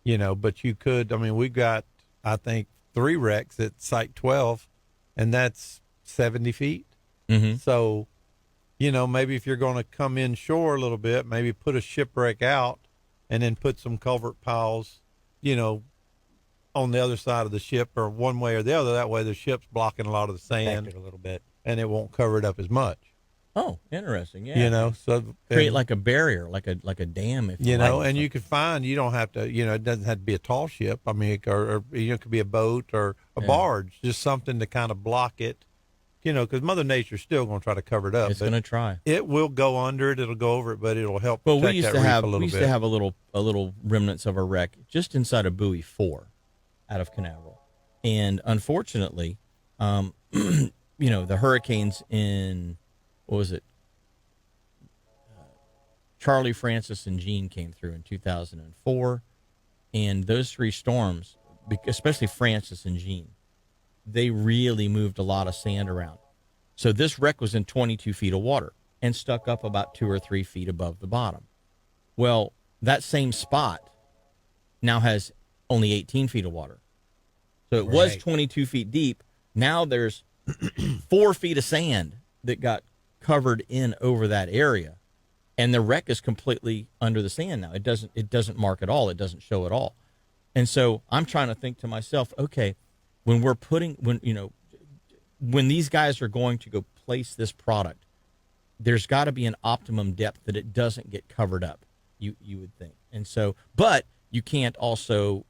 but you could. I mean, we've got, I think, 3 wrecks at Site 12, and that's 70 feet. Mm-hmm. So, maybe if you're going to come inshore a little bit, maybe put a shipwreck out and then put some culvert piles, on the other side of the ship or one way or the other. That way the ship's blocking a lot of the sand Protect it a little bit. and it won't cover it up as much. Oh, interesting. Yeah. So Create like a barrier, like a dam, if you like. and you could find, you don't have to, it doesn't have to be a tall ship. I mean, or it could be a boat or a barge, just something to kind of block it, because Mother Nature's still going to try to cover it up. It's going to try. It will go under it. It'll go over it, but it'll help Well, protect we used that to reef have a little bit. a little remnants of a wreck just inside of Buoy 4 out of Canaveral. And unfortunately, the hurricanes in, what was it? Charlie, Francis, and Jean came through in 2004. And those 3 storms, especially Francis and Jean, they really moved a lot of sand around. So this wreck was in 22 feet of water and stuck up about 2 or 3 feet above the bottom. Well, that same spot now has only 18 feet of water. So it was 22 feet deep. Now there's 4 feet of sand that got covered in over that area. And the wreck is completely under the sand now. It doesn't mark at all. It doesn't show at all. And so I'm trying to think to myself, okay, when these guys are going to go place this product, there's got to be an optimum depth that it doesn't get covered up, you would think. And so, but you can't also,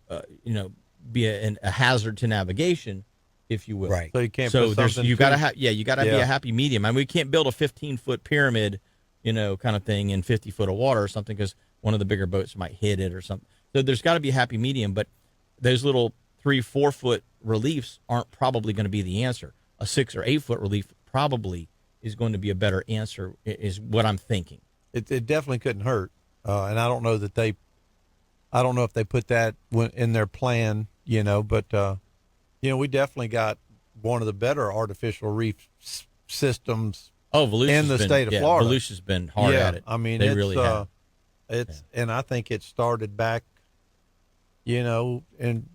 be a hazard to navigation, if you will. Right. So you can't. So put there's something you got to too- have you got to be a happy medium. I mean, we can't build a 15-foot pyramid, kind of thing in 50 foot of water or something because one of the bigger boats might hit it or something. So there's got to be a happy medium. But those little 3-4 foot reliefs aren't probably going to be the answer. A 6 or 8 foot relief probably is going to be a better answer. Is what I'm thinking. It definitely couldn't hurt, and I don't know if they put that in their plan, but we definitely got one of the better artificial reef systems in the state of Florida. Volusia's been hard at it. I mean, they really have. And I think it started back, in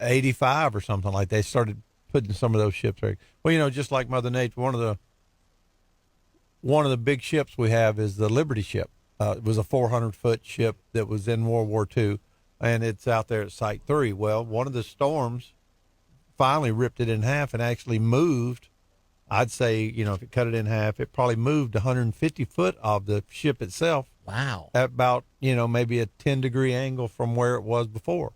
85 or something like that. They started putting some of those ships there. Well, just like Mother Nature, one of the big ships we have is the Liberty ship. It was a 400-foot ship that was in World War II, and it's out there at Site 3. Well, one of the storms finally ripped it in half and actually moved. I'd say, if it cut it in half, it probably moved 150 foot of the ship itself. Wow. At about, maybe a 10-degree angle from where it was before.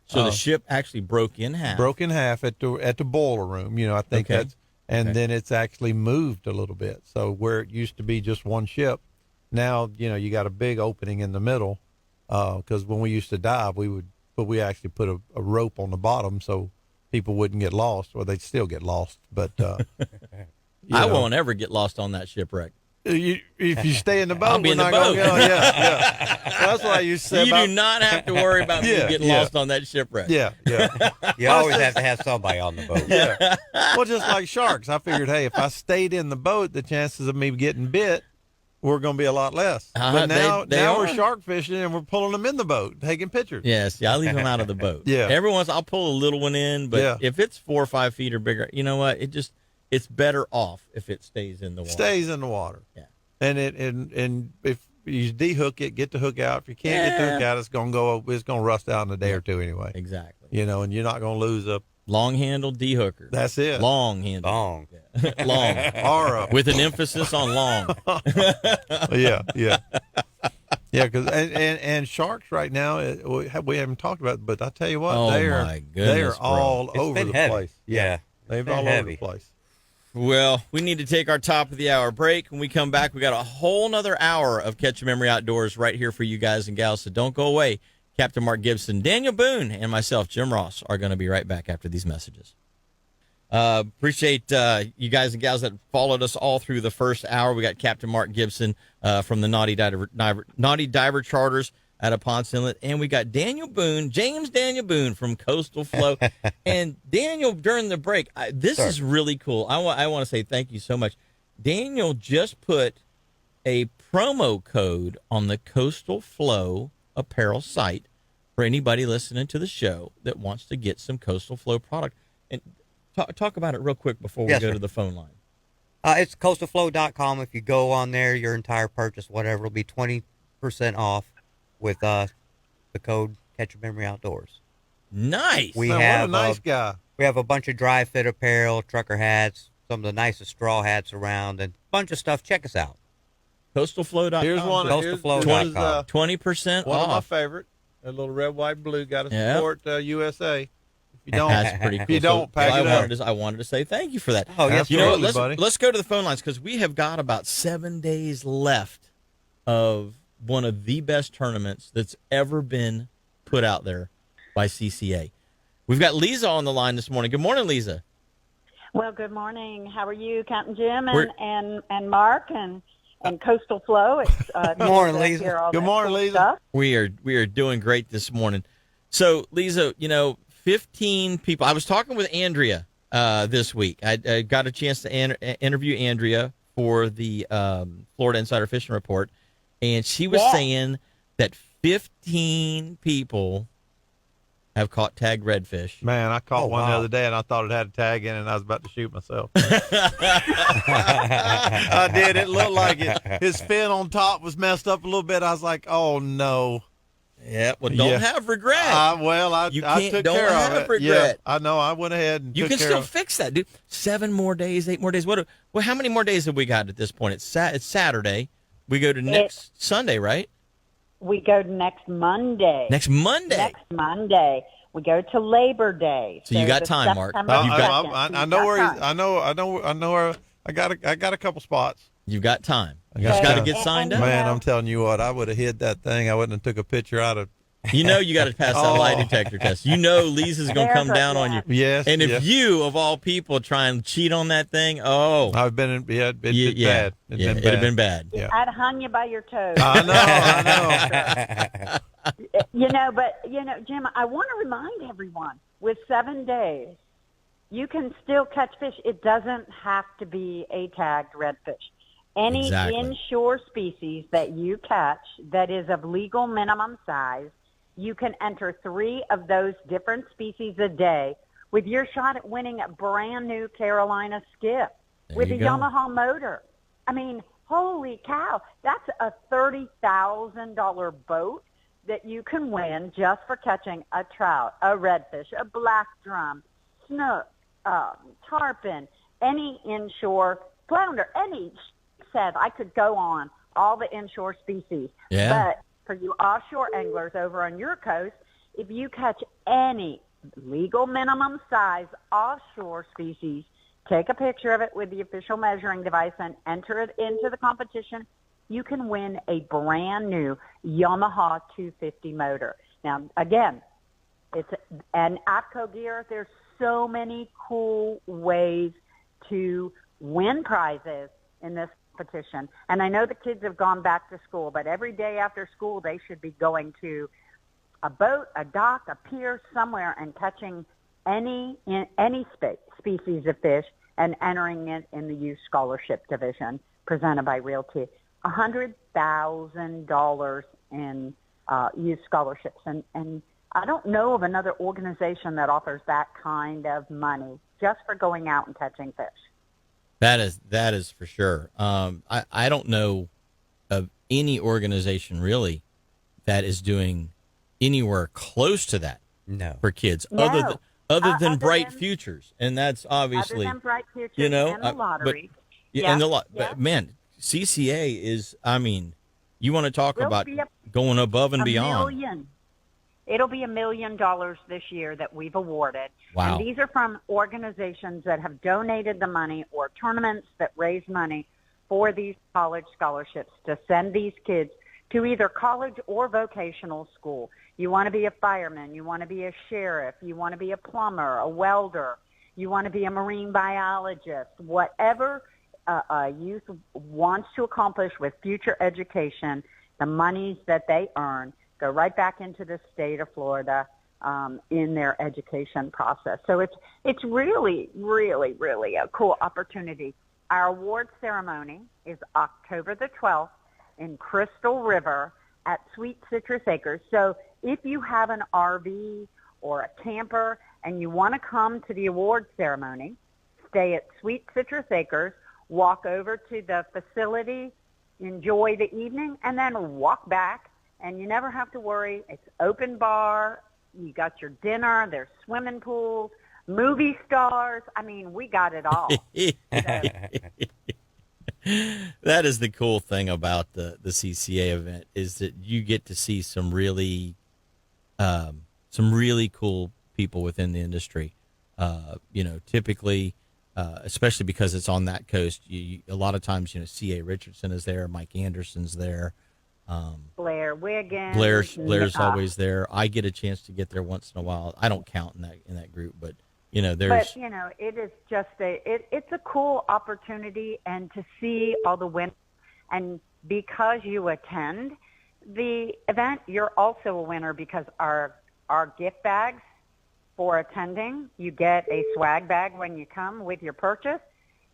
So the ship actually broke in half. Broke in half at the boiler room. I think Okay. then it's actually moved a little bit. So where it used to be just one ship, now, you got a big opening in the middle. Because when we used to dive, we actually put a rope on the bottom so people wouldn't get lost, or they'd still get lost. But I won't ever get lost on that shipwreck. If you stay in the boat, I'll be in the boat. Yeah. Well, that's what I used to say. You do not have to worry about me getting lost on that shipwreck. Yeah. You always have to have somebody on the boat. Yeah. Well, just like sharks, I figured, hey, if I stayed in the boat, the chances of me getting bit were going to be a lot less. But now we're shark fishing and we're pulling them in the boat, taking pictures. Yes, I leave them out of the boat. Yeah. Every once I'll pull a little one in, but if it's 4 or 5 feet or bigger, you know what? It's better off if it stays in the water. Stays in the water. Yeah. And if you de-hook it, get the hook out. If you can't get the hook out, it's gonna rust out in a day or two anyway. Exactly. And you're not gonna lose a long handle de-hooker. That's it. Long handle. Long. Long. Or with an emphasis on long. Yeah. Because and sharks right now, we haven't talked about it, but I tell you what, they are all over the place. Yeah. They've all over the place. Well, we need to take our top of the hour break. When we come back, we got a whole nother hour of Catch a Memory Outdoors right here for you guys and gals. So don't go away. Captain Mark Gibson, Daniel Boone, and myself, Jim Ross, are going to be right back after these messages. Appreciate you guys and gals that followed us all through the first hour. We got Captain Mark Gibson from the Naughty Diver Charters out of Ponce Inlet, and we got Daniel Boone, James Daniel Boone from Coastal Flo. And Daniel, during the break, this is really cool. I want to say thank you so much. Daniel just put a promo code on the Coastal Flo apparel site for anybody listening to the show that wants to get some Coastal Flo product. And talk about it real quick before we Yes, go sir. to the phone line. It's coastalflow.com. If you go on there, your entire purchase, whatever, will be 20% off with the code Catch Your Memory Outdoors. Nice. We Man, what a have nice guy. We have a bunch of dry fit apparel, trucker hats, some of the nicest straw hats around, and a bunch of stuff. Check us out. Coastalflow.com. Here's one. Coastalflow.com. 20% One of my off. favorite. A little red, white, blue. Got to Yeah. support USA. If you don't, That's pretty cool. If you don't, pack I it up. wanted to say thank you for that. Oh, yes, You know what? Absolutely, buddy. Let's go to the phone lines because we have got about 7 days left of one of the best tournaments that's ever been put out there by CCA. We've got Lisa on the line this morning. Good morning, Lisa. Well, good morning. How are you, Captain Jim We're- and Mark and Coastal Flo? It's Good morning, good to Lisa. hear all Good that morning, cool Lisa. stuff. We are doing great this morning. So, Lisa, 15 people. I was talking with Andrea this week. I got a chance to interview Andrea for the Florida Insider Fishing Report, and she was saying that 15 people have caught tagged redfish. Man, I caught one the wow. other day, and I thought it had a tag in it, and I was about to shoot myself. I did. It looked like it. His fin on top was messed up a little bit. I was like, oh, no. Yeah, well, don't Yeah. have regret. I You took can't- don't care of have it. regret. Yeah, I know. I went ahead and You took can care still of it. fix that, dude. 7 more days, 8 more days. Well, how many more days have we got at this point? It's Saturday. We go to next Sunday, right? We go to next Monday. Next Monday. Next Monday. We go to Labor Day. So you got the time, Mark. September You've got- 2nd. I know where he's. I know where. I got a couple spots. You've got time. I You got just got to time. get signed up. Man, I'm telling you what. I would have hid that thing. I wouldn't have took a picture out of. You got to pass that lie detector test. Lisa's going to come down on you. Yes. And if yes. you, of all people, try and cheat on that thing, I've been in. Yeah, it'd been bad. It'd have been bad. Yeah. I'd hung you by your toes. I know. But Jim, I want to remind everyone, with 7 days, you can still catch fish. It doesn't have to be a tagged redfish. Any Exactly. inshore species that you catch that is of legal minimum size, you can enter 3 of those different species a day with your shot at winning a brand new Carolina skiff with you a go. Yamaha motor. I mean, holy cow, that's a $30,000 boat that you can win just for catching a trout, a redfish, a black drum, snook, tarpon, any inshore flounder, any said I could go on all the inshore species. Yeah. But for you offshore anglers over on your coast, if you catch any legal minimum size offshore species, take a picture of it with the official measuring device and enter it into the competition. You can win a brand new Yamaha 250 motor. Now, again, it's an APCO gear. There's so many cool ways to win prizes in this competition. And I know the kids have gone back to school, but every day after school, they should be going to a boat, a dock, a pier, somewhere and catching any species of fish and entering it in the youth scholarship division presented by Realty. $100,000 in youth scholarships. And I don't know of another organization that offers that kind of money just for going out and catching fish. That is for sure. I don't know of any organization really that is doing anywhere close to that No. for kids, No. other than Other Bright than- Futures, and that's obviously Other than Bright Futures and the lottery. but man, CCA is. I mean, you want to talk Will about be a- going above and beyond. $1 million. It'll be $1 million this year that we've awarded. Wow. And these are from organizations that have donated the money or tournaments that raise money for these college scholarships to send these kids to either college or vocational school. You want to be a fireman, you want to be a sheriff, you want to be a plumber, a welder, you want to be a marine biologist, whatever a youth wants to accomplish with future education, the monies that they earn go right back into the state of Florida in their education process. So it's really, really, really a cool opportunity. Our award ceremony is October the 12th in Crystal River at Sweet Citrus Acres. So if you have an RV or a camper and you want to come to the award ceremony, stay at Sweet Citrus Acres, walk over to the facility, enjoy the evening, and then walk back, and you never have to worry. It's open bar. You got your dinner. There's swimming pools, movie stars. I mean, we got it all. That is the cool thing about the CCA event, is that you get to see some really cool people within the industry. Typically, especially because it's on that coast, a lot of times, C.A. Richardson is there, Mike Anderson's there. Blair Wiggins. Blair's always there. I get a chance to get there once in a while. I don't count in that group, but there's. But it is just it's a cool opportunity, and to see all the winners, and because you attend the event, you're also a winner because our gift bags for attending, you get a swag bag when you come with your purchase,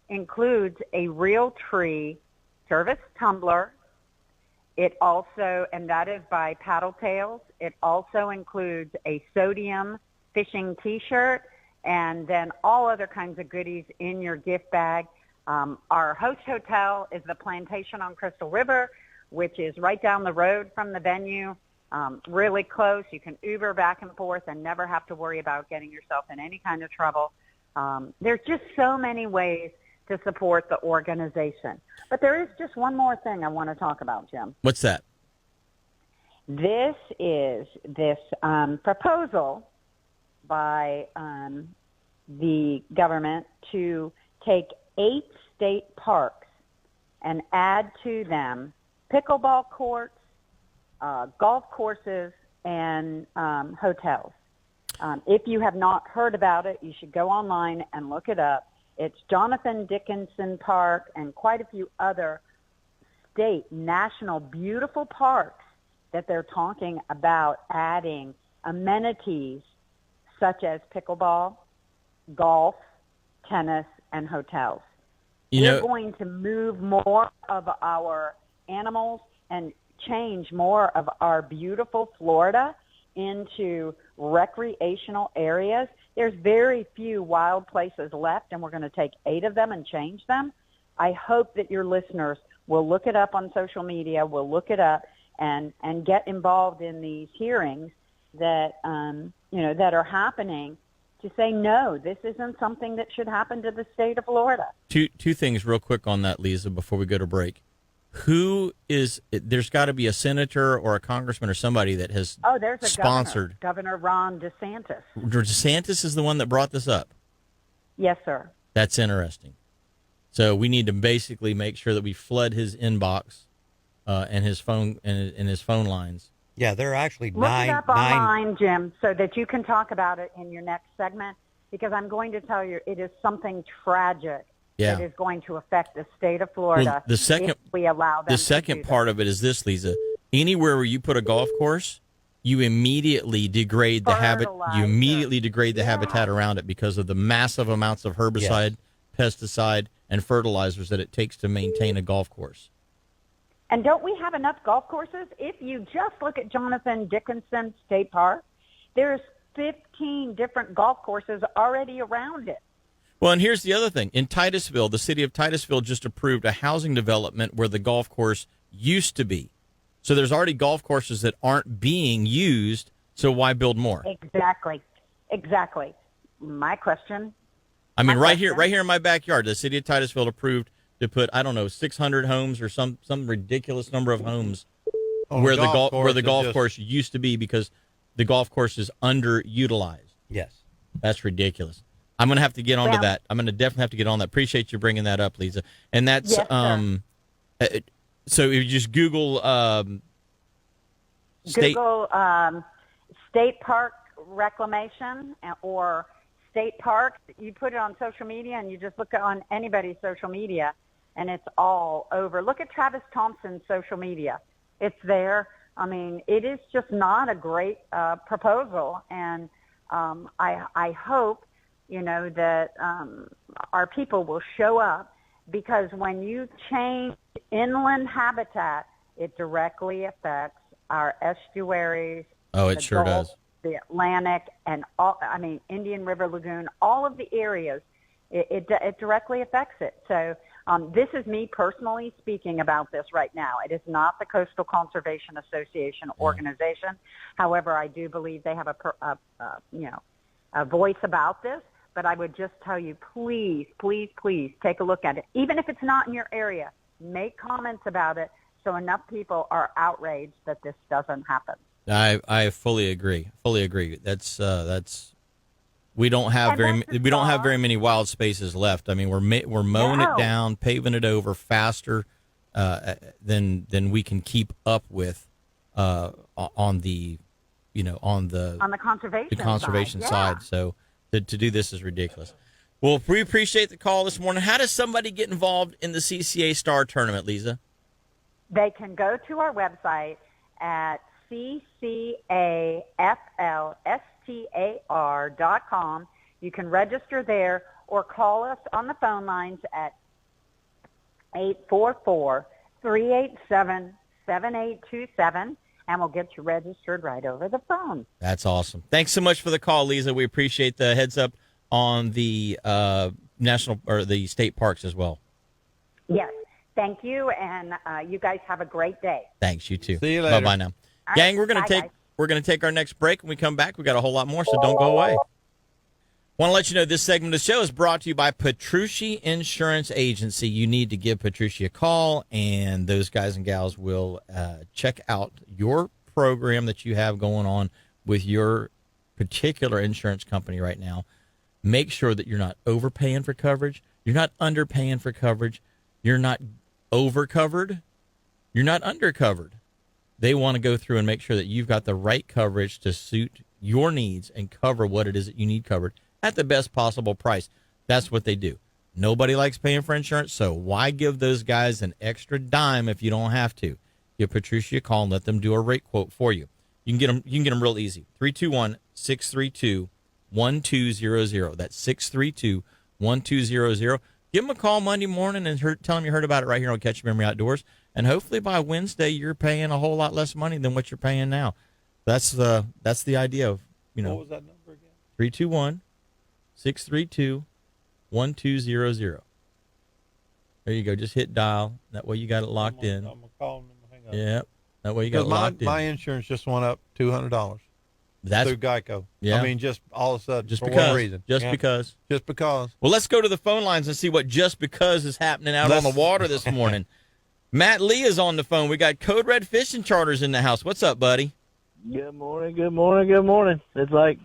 includes a real tree service tumbler. It also, and that is by Paddle Tails, it also includes a sodium fishing T-shirt, and then all other kinds of goodies in your gift bag. Our host hotel is the Plantation on Crystal River, which is right down the road from the venue, really close. You can Uber back and forth and never have to worry about getting yourself in any kind of trouble. There's just so many ways to support the organization. But there is just one more thing I want to talk about, Jim. What's that? This is this proposal by the government to take 8 state parks and add to them pickleball courts, golf courses, and hotels. If you have not heard about it, you should go online and look it up. It's Jonathan Dickinson Park and quite a few other state, national, beautiful parks that they're talking about adding amenities such as pickleball, golf, tennis, and hotels. We're going to move more of our animals and change more of our beautiful Florida into recreational areas. There's very few wild places left, and we're going to take 8 of them and change them. I hope that your listeners will look it up on social media, will look it up, and get involved in these hearings that that are happening to say, no, this isn't something that should happen to the state of Florida. Two things real quick on that, Lisa, before we go to break. There's got to be a senator or a congressman or somebody that has there's a sponsored. Governor Ron DeSantis. DeSantis is the one that brought this up? Yes, sir. That's interesting. So we need to basically make sure that we flood his inbox and his phone and his phone lines. Yeah, there are actually Look it up online, Jim, so that you can talk about it in your next segment, because I'm going to tell you it is something tragic that is going to affect the state of Florida if we allow them The second part of it is this, Lisa. Anywhere where you put a golf course, you immediately degrade the habitat around it because of the massive amounts of herbicide, pesticide, and fertilizers that it takes to maintain a golf course. And don't we have enough golf courses? If you just look at Jonathan Dickinson State Park, there's 15 different golf courses already around it. Well, and here's the other thing. In Titusville, the city of Titusville just approved a housing development where the golf course used to be. So there's already golf courses that aren't being used, so why build more? Exactly. My question. I mean, right here in my backyard, the city of Titusville approved to put, 600 homes or some ridiculous number of homes where the golf course used to be because the golf course is underutilized. Yes. That's ridiculous. I'm going to have to get onto that. I'm going to definitely have to get on that. Appreciate you bringing that up, Lisa. And that's so if you just Google state park reclamation or state park, you put it on social media and you just look on anybody's social media and it's all over. Look at Travis Thompson's social media. It's there. I mean, it is just not a great proposal. And I hope, that our people will show up, because when you change inland habitat, it directly affects our estuaries. Oh, it sure does. the Atlantic, and Indian River Lagoon, all of the areas, it directly affects it. So this is me personally speaking about this right now. It is not the Coastal Conservation Association organization. However, I do believe they have a voice about this. But I would just tell you, please, please, please take a look at it. Even if it's not in your area, make comments about it so enough people are outraged that this doesn't happen. I fully agree. Fully agree. That's we don't have very many wild spaces left. I mean, we're mowing it down, paving it over faster than we can keep up with on the conservation side. So to do this is ridiculous. Well, we appreciate the call this morning. How does somebody get involved in the CCA Star Tournament, Lisa? They can go to our website at ccaflstar.com. You can register there or call us on the phone lines at 844-387-7827, and we'll get you registered right over the phone. That's awesome. Thanks so much for the call, Lisa. We appreciate the heads up on the national or the state parks as well. Yes. Thank you, and you guys have a great day. Thanks, you too. See you later. Bye-bye now. All Gang, right, we're gonna take our next break. When we come back, we got a whole lot more, so don't go away. Want to let you know this segment of the show is brought to you by Petrucci Insurance Agency. You need to give Petrucci a call, and those guys and gals will check out your program that you have going on with your particular insurance company right now. Make sure that you're not overpaying for coverage, you're not underpaying for coverage, you're not overcovered, you're not undercovered. They want to go through and make sure that you've got the right coverage to suit your needs and cover what it is that you need covered at the best possible price. That's what they do. Nobody likes paying for insurance, so why give those guys an extra dime if you don't have to? Give Petrucci a call and let them do a rate quote for you. You can get them real easy. 321-632-1200. That's 632-1200. Give them a call Monday morning and tell them you heard about it right here on Catch Your Memory Outdoors. And hopefully by Wednesday you're paying a whole lot less money than what you're paying now. That's the idea of, What was that number again? 321-632-1200. There you go. Just hit dial. That way you got it locked in. I'm going to call them and hang up. Yeah. That way you got it locked in. My insurance just went up $200 That's through Geico. Yeah. I mean, just all of a sudden, just for because. one reason. Just Yeah. because. Just because. Well, let's go to the phone lines and see what just because is happening out on the water this morning. Matt Lee is on the phone. We got Code Red Fishing Charters in the house. What's up, buddy? Good morning, good morning, good morning. It's a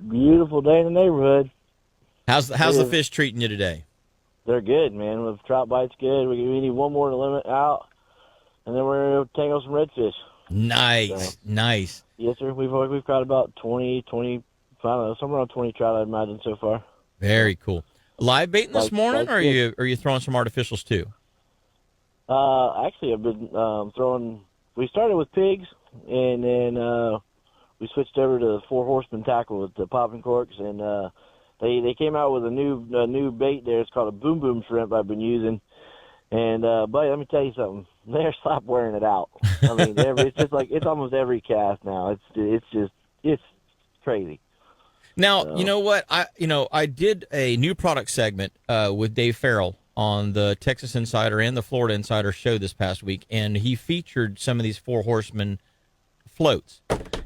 beautiful day in the neighborhood. How's the fish treating you today? They're good, man. The trout bite's good. We need one more to limit out, and then we're going to tangle some redfish. Nice, So, nice. Yes, sir. We've caught about 20, I don't know, somewhere around 20 trout, I'd imagine, so far. Very cool. Live baiting this morning, or are good. you throwing some artificials too? Actually, I've been throwing. We started with pigs, and then we switched over to the Four Horsemen tackle with the popping corks, and they came out with a new bait there. It's called a Boom Boom shrimp I've been using, and buddy, let me tell you something. They're stop wearing it out. I mean, it's just like it's almost every cast now. It's crazy. Now, you know what? I did a new product segment with Dave Farrell on the Texas Insider and the Florida Insider show this past week, and he featured some of these Four Horsemen floats.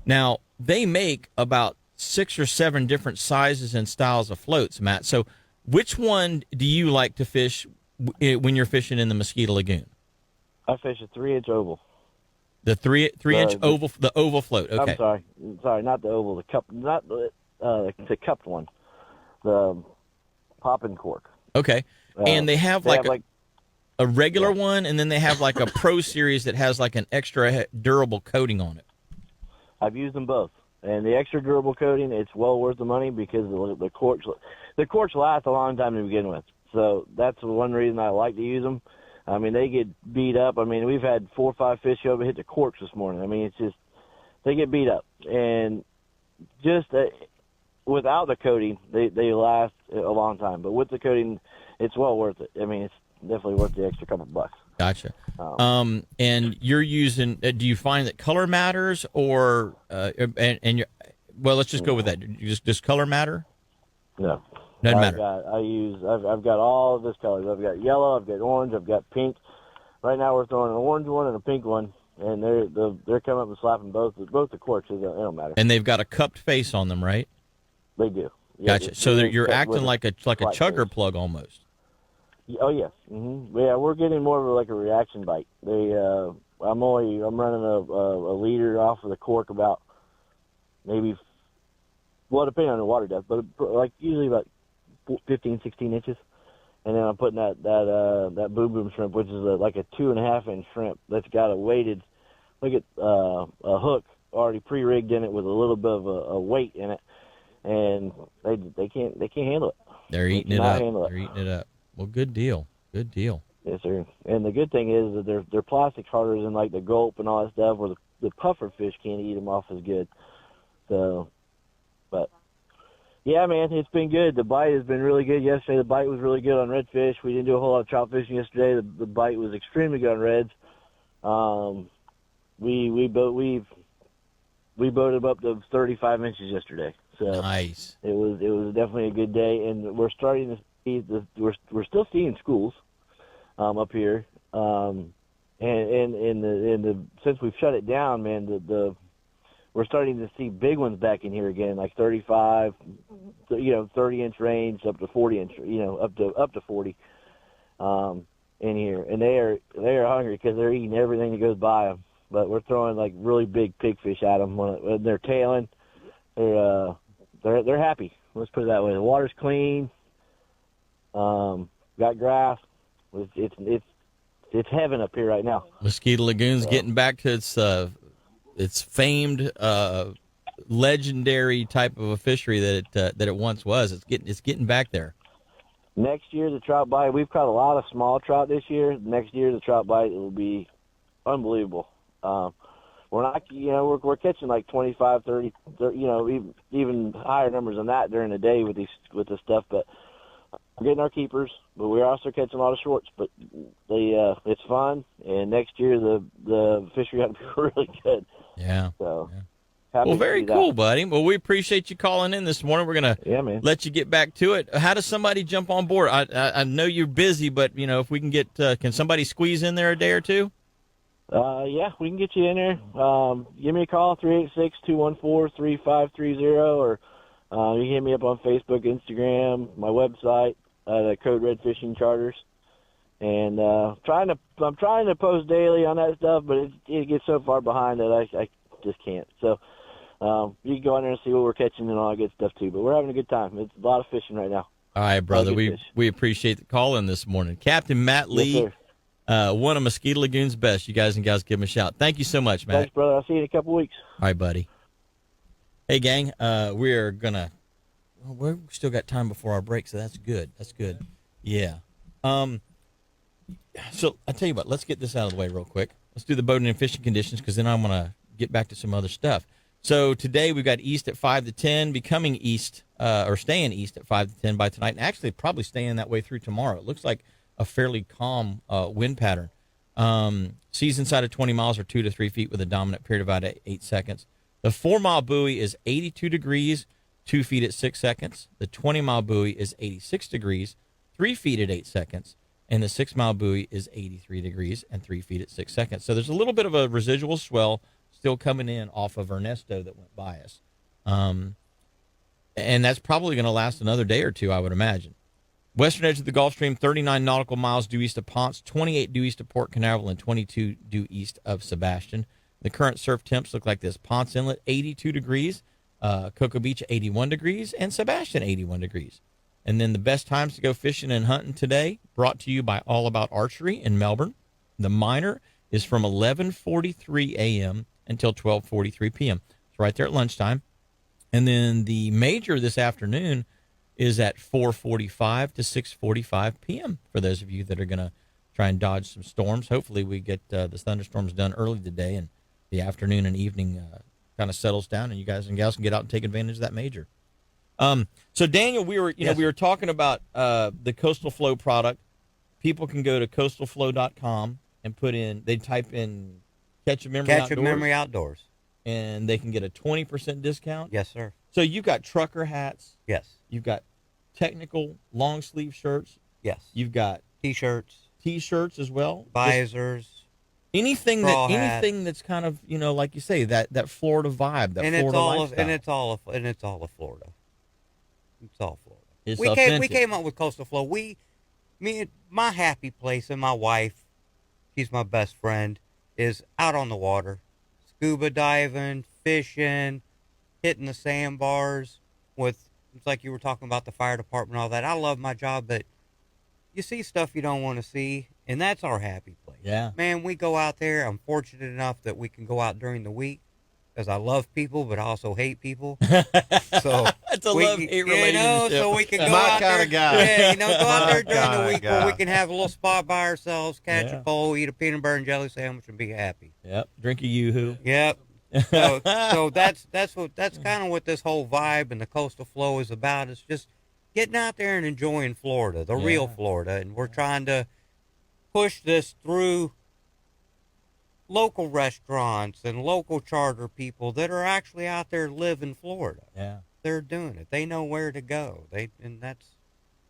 Now, they make about 6 or 7 different sizes and styles of floats, Matt. So which one do you like to fish when you're fishing in the Mosquito Lagoon? I fish a 3-inch oval. The three inch oval, the oval float. Okay. I'm sorry, not the oval, the cup, not the cupped one, the popping cork. Okay. And they have like a regular one, and then they have like a Pro Series that has like an extra durable coating on it. I've used them both, and the extra durable coating, it's well worth the money because the corks last a long time to begin with. So that's the one reason I like to use them. I mean, they get beat up. I mean, we've had 4 or 5 fish over hit the corks this morning. I mean, it's just they get beat up, and just without the coating, they last a long time. But with the coating, it's well worth it. I mean, it's definitely worth the extra couple bucks. Gotcha. And you're using, do you find that color matters or, and you're, well, let's just go with that. Does color matter? No. Doesn't matter. I've got all of this colors. I've got yellow, I've got orange, I've got pink. Right now we're throwing an orange one and a pink one, and they're coming up and slapping both the corks. It don't matter. And they've got a cupped face on them, right? They do. Yeah, Gotcha. So you're acting like a chugger plug almost. Oh yes. Mm-hmm. Yeah, we're getting more of like a reaction bite. I'm running a liter off of the cork about maybe, well, depending on the water depth, but like usually about 15, 16 inches. And then I'm putting that boom boom shrimp, which is like a 2.5 inch shrimp that's got a weighted, a hook already pre-rigged in it with a little bit of a weight in it, and they can't handle it. They're eating it up. They're eating it up. Well, good deal. Good deal. Yes, sir. And the good thing is that their plastic's harder than like the gulp and all that stuff, where the puffer fish can't eat them off as good. So, but. Yeah, man, it's been good. The bite has been really good. Yesterday, the bite was really good on redfish. We didn't do a whole lot of trout fishing yesterday. The bite was extremely good on reds. We boated them up to 35 inches yesterday. So nice. It was definitely a good day, and we're starting to see we're still seeing schools up here. And since we've shut it down, man, we're starting to see big ones back in here again, like 35, 30-inch range up to 40-inch, up to 40 in here. And they are hungry because they're eating everything that goes by them. But we're throwing like really big pigfish at them when they're tailing. They're happy. Let's put it that way. The water's clean. Got grass. It's heaven up here right now. Mosquito Lagoon's getting back to its famed, legendary type of a fishery that it once was. It's getting back there. Next year, the trout bite, we've caught a lot of small trout this year. Next year, the trout bite will be unbelievable. We're not, we're catching like 25, 30, even higher numbers than that during the day with this stuff. But we're getting our keepers, but we're also catching a lot of shorts. But it's fun, and next year the fishery got to be really good. Yeah. So. Yeah. Well, very cool, buddy. Well, we appreciate you calling in this morning. We're gonna let you get back to it. How does somebody jump on board? I know you're busy, but if we can get, can somebody squeeze in there a day or two? Yeah, we can get you in there. Give me a call, 386-214-3530, or you can hit me up on Facebook, Instagram, my website, Code Red Fishing Charters. And I'm trying to post daily on that stuff, but it gets so far behind that I just can't. So you can go in there and see what we're catching and all that good stuff too. But we're having a good time. It's a lot of fishing right now. All right, brother. We appreciate the call in this morning. Captain Matt Lee, one of Mosquito Lagoon's best. You guys and gals give him a shout. Thank you so much, Matt. Thanks, brother. I'll see you in a couple weeks. All right, buddy. Hey, gang, we're we've still got time before our break, so that's good. That's good. Yeah. So I tell you what, let's get this out of the way real quick. Let's do the boating and fishing conditions, because then I'm going to get back to some other stuff. So today we've got east at 5 to 10, becoming east, or staying east at 5 to 10 by tonight, and actually probably staying that way through tomorrow. It looks like a fairly calm wind pattern. Seas inside of 20 miles or 2 to 3 feet with a dominant period of about 8 seconds. The 4-mile buoy is 82 degrees, 2 feet at 6 seconds. The 20-mile buoy is 86 degrees, 3 feet at 8 seconds. And the 6-mile buoy is 83 degrees and 3 feet at 6 seconds. So there's a little bit of a residual swell still coming in off of Ernesto that went by us. And that's probably going to last another day or two, I would imagine. Western edge of the Gulf Stream, 39 nautical miles due east of Ponce, 28 due east of Port Canaveral, and 22 due east of Sebastian. The current surf temps look like this. Ponce Inlet, 82 degrees. Cocoa Beach, 81 degrees. And Sebastian, 81 degrees. And then the best times to go fishing and hunting today, brought to you by All About Archery in Melbourne. The minor is from 11:43 a.m. until 12:43 p.m. It's right there at lunchtime. And then the major this afternoon is at 4:45 to 6:45 p.m. for those of you that are going to try and dodge some storms. Hopefully we get the thunderstorms done early today, and the afternoon and evening kind of settles down, and you guys and gals can get out and take advantage of that major. So Daniel, we were talking about the Coastal Flo product. People can go to coastalflo.com and they type in Catch a Memory Catch Outdoors, a Memory Outdoors. and they can get a 20% discount. Yes, sir. So you've got trucker hats. Yes. You've got technical long sleeve shirts. Yes. You've got T-shirts, T-shirts as well. visors. Anything straw hats. that's kind of, like you say, that Florida vibe, that and Florida it's all lifestyle. and it's all of Florida. It's all Florida. It's we authentic. came up with Coastal Flo. My happy place and my wife, she's my best friend, is out on the water, scuba diving, fishing, hitting the sandbars. It's like you were talking about the fire department and all that. I love my job, but you see stuff you don't want to see, and that's our happy place. Yeah. Man, we go out there. I'm fortunate enough that we can go out during the week because I love people, but I also hate people. So It's a love-hate relationship. so we can go My out there. kinda guy. Yeah, go out there My during the kinda week where we guy. can have a little spot by ourselves, catch Yeah. a pole, eat a peanut butter and jelly sandwich, and be happy. Yep. Drink a Yoo-hoo. Yep. So that's kind of what this whole vibe and the Coastal Flow is about. It's just getting out there and enjoying Florida, the real Florida, and we're trying to push this through local restaurants and local charter people that are actually out there living Florida. Yeah. They're doing it. They know where to go. And that's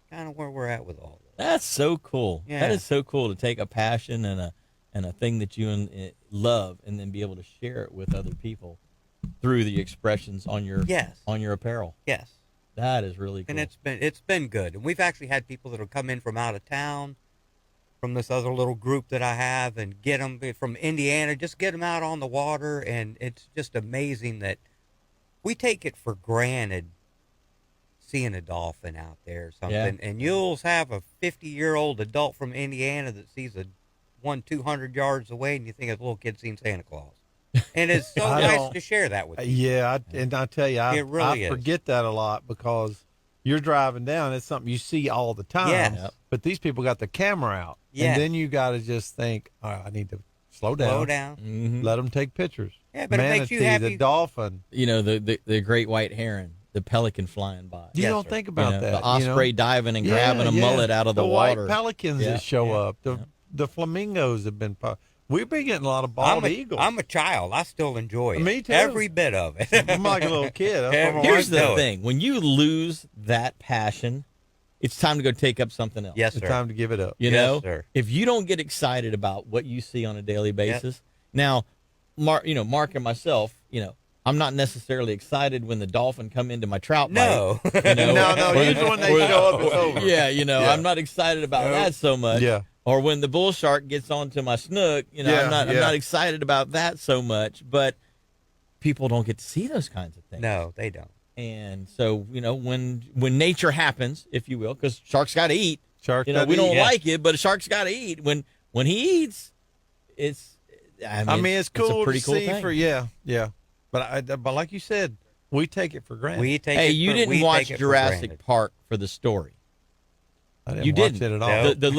kind of where we're at with all this. That's so cool. Yeah. That is so cool to take a passion and a thing that you love and then be able to share it with other people through the expressions on your apparel. Yes. That is really cool. And it's been good. And we've actually had people that will come in from out of town, from this other little group that I have, and get them from Indiana, just get them out on the water. And it's just amazing that we take it for granted seeing a dolphin out there or something. Yeah. And you'll have a 50-year-old adult from Indiana that sees one 200 yards away, and you think a little kid seen Santa Claus. And it's so nice to share that with you. Yeah, and I tell you, It really I is. forget that a lot because you're driving down. It's something you see all the time. Yes. Yep. But these people got the camera out. Yes. And then you got to just think, all right, I need to slow down. Slow down. Mhm. Let them take pictures. Yeah, but it makes you Manatee, happy. the dolphin. The great white heron, the pelican flying by. You Yes, don't sir. think about that. The osprey diving and grabbing a Yeah, mullet out of the water. White pelicans Yeah. that show Yeah. up. The flamingos have been. We've been getting a lot of bald eagles. I'm a child. I still enjoy it. Me too. Every bit of it. I'm like a little kid. That's what my Here's wife the does. thing: when you lose that passion, it's time to go take up something else. Yes, It's sir. time to give it up. You Yes, know, sir. if you don't get excited about what you see on a daily basis, now, Mark and myself, I'm not necessarily excited when the dolphin come into my trout No. bite. You know, No, or- usually when they or- show up, it's over. Yeah, Yeah. I'm not excited about that so much. Yeah. Or when the bull shark gets onto my snook, I'm not excited about that so much. But people don't get to see those kinds of things. No, they don't. And so, when nature happens, if you will, because sharks got to eat. Sharks We gotta don't eat. like it, but a shark's got to eat. When he eats, it's. It's cool a pretty to cool see thing. yeah. But like you said, we take it for granted. We take Hey, it you for- didn't we watch take it for Jurassic granted. Park for the story. I didn't You watch didn't it at all. The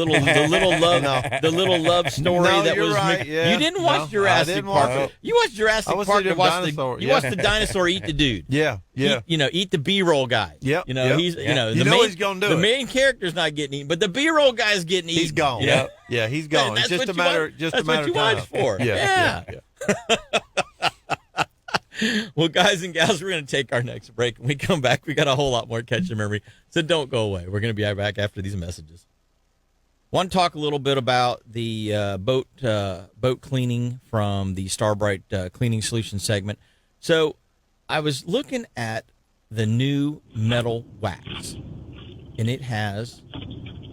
little love story No, that you're was. right, yeah. You didn't watch No, I Jurassic didn't Park. watch it. You watched Jurassic I was Park seeing to the watch dinosaur, you yeah. watched the dinosaur eat the dude. Yeah. Eat the B-roll guy. Yep, You know, yep. he's Yeah. the You know main, he's gonna do the it. main character's not getting eaten, but the B-roll guy's getting eaten. He's gone. you know? Yeah, he's gone. That's It's just what a you matter. watch- Just that's a matter what you of time. watch for. Yeah. Well, guys and gals, we're going to take our next break. When we come back, we got a whole lot more Catch Your Memory, so don't go away. We're going to be right back after these messages. Want to talk a little bit about the boat cleaning from the Starbright Cleaning Solutions segment. So I was looking at the new metal wax, and it has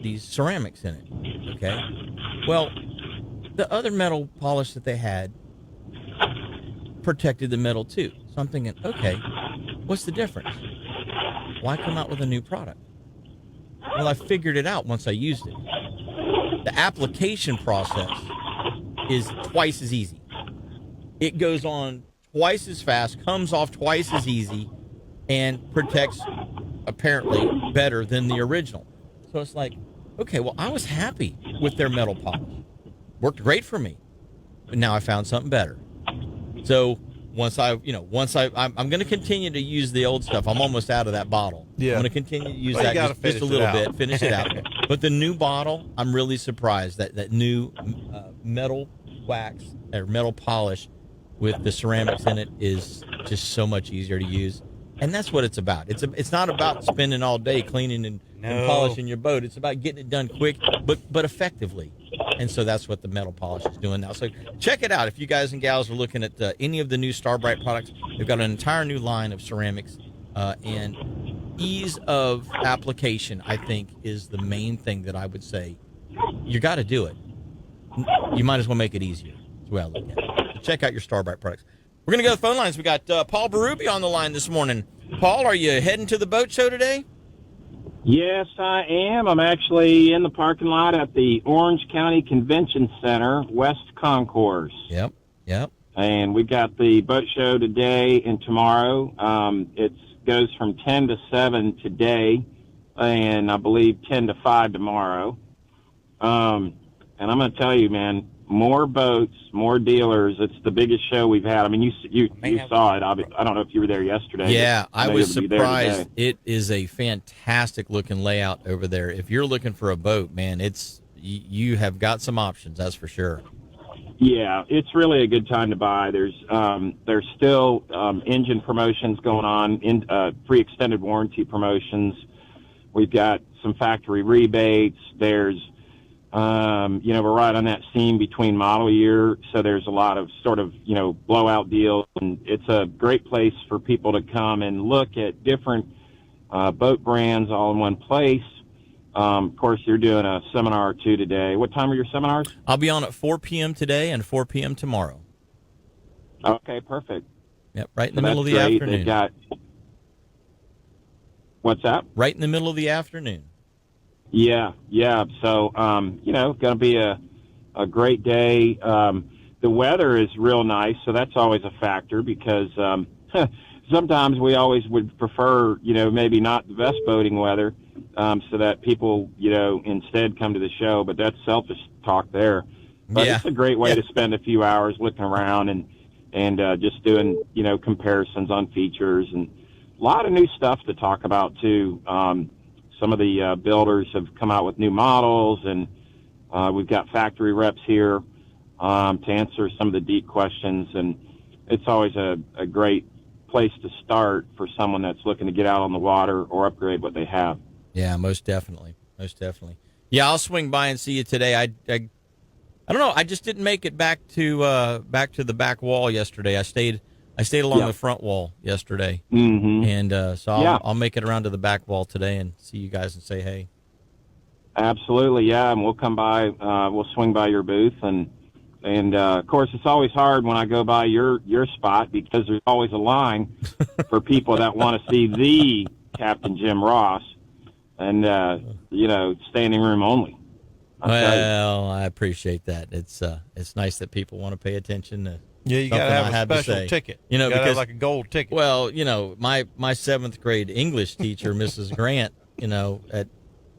these ceramics in it, okay? Well, the other metal polish that they had protected the metal too. So I'm thinking, okay, what's the difference? Why come out with a new product? Well, I figured it out once I used it. The application process is twice as easy. It goes on twice as fast, comes off twice as easy, and protects apparently better than the original. So it's like, okay, well, I was happy with their metal polish. Worked great for me. But now I found something better. So I'm going to continue to use the old stuff. I'm almost out of that bottle. Yeah. I'm going to continue to use Well, you that gotta just a finish it little out. bit, finish it out. But the new bottle, I'm really surprised that new metal wax or metal polish with the ceramics in it is just so much easier to use. And that's what it's about. It's not about spending all day cleaning and polishing your boat. It's about getting it done quick, but effectively. And so that's what the metal polish is doing now. So check it out. If you guys and gals are looking at any of the new Starbright products, they've got an entire new line of ceramics, and ease of application, I think, is the main thing that I would say. You got to do it. You might as well make it easier. That's the way I look at it. So check out your Starbright products. We're going to go to the phone lines. We got Paul Berube on the line this morning. Paul, are you heading to the boat show today? Yes, I am. I'm actually in the parking lot at the Orange County Convention Center, West Concourse. Yep. And we got the boat show today and tomorrow. It goes from 10 to 7 today, and I believe 10 to 5 tomorrow. And I'm going to tell you, man, more boats, more dealers. It's the biggest show we've had. I mean, you saw it. I don't know if you were there yesterday. Yeah, I was surprised. It is a fantastic looking layout over there. If you're looking for a boat, man, you have got some options. That's for sure. Yeah, it's really a good time to buy. There's still engine promotions going on, free extended warranty promotions. We've got some factory rebates. There's we're right on that seam between model year, so there's a lot of sort of, blowout deals, and it's a great place for people to come and look at different boat brands all in one place. Of course, you're doing a seminar or two today. What time are your seminars? I'll be on at 4 p.m. today and 4 p.m. tomorrow. Okay, perfect. Yep, right in the middle of the afternoon. They've got... What's that? Right in the middle of the afternoon. Yeah. So, going to be a great day. The weather is real nice, so that's always a factor because sometimes we always would prefer, maybe not the best boating weather, so that people, instead come to the show. But that's selfish talk there. But It's a great way to spend a few hours looking around and just doing, comparisons on features, and a lot of new stuff to talk about too. Some of the builders have come out with new models, and we've got factory reps here to answer some of the deep questions. And it's always a great place to start for someone that's looking to get out on the water or upgrade what they have. Yeah, most definitely. Yeah, I'll swing by and see you today. I don't know. I just didn't make it back to the back wall yesterday. I stayed along the front wall yesterday, and so I'll make it around to the back wall today and see you guys and say hey. Absolutely, yeah, and we'll come by. We'll swing by your booth, and of course, it's always hard when I go by your spot because there's always a line for people that want to see the Captain Jim Ross, and standing room only. Well, I appreciate that. It's nice that people want to pay attention to. Yeah, you gotta have a special ticket. You gotta have like a gold ticket. Well, my 7th grade English teacher, Mrs. Grant, at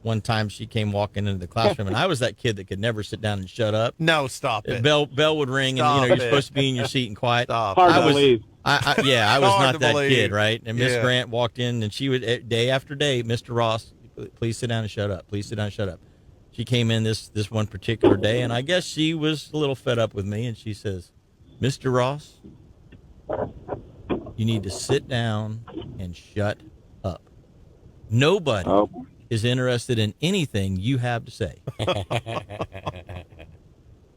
one time she came walking into the classroom, and I was that kid that could never sit down and shut up. No, stop it. Bell would ring, and you're supposed to be in your seat and quiet. Stop. Hard to believe. I was not that kid, right? And Miss Grant walked in, and she would day after day, Mr. Ross, please sit down and shut up. Please sit down and shut up. She came in this one particular day, and I guess she was a little fed up with me, and she says, Mr. Ross, you need to sit down and shut up. Nobody is interested in anything you have to say.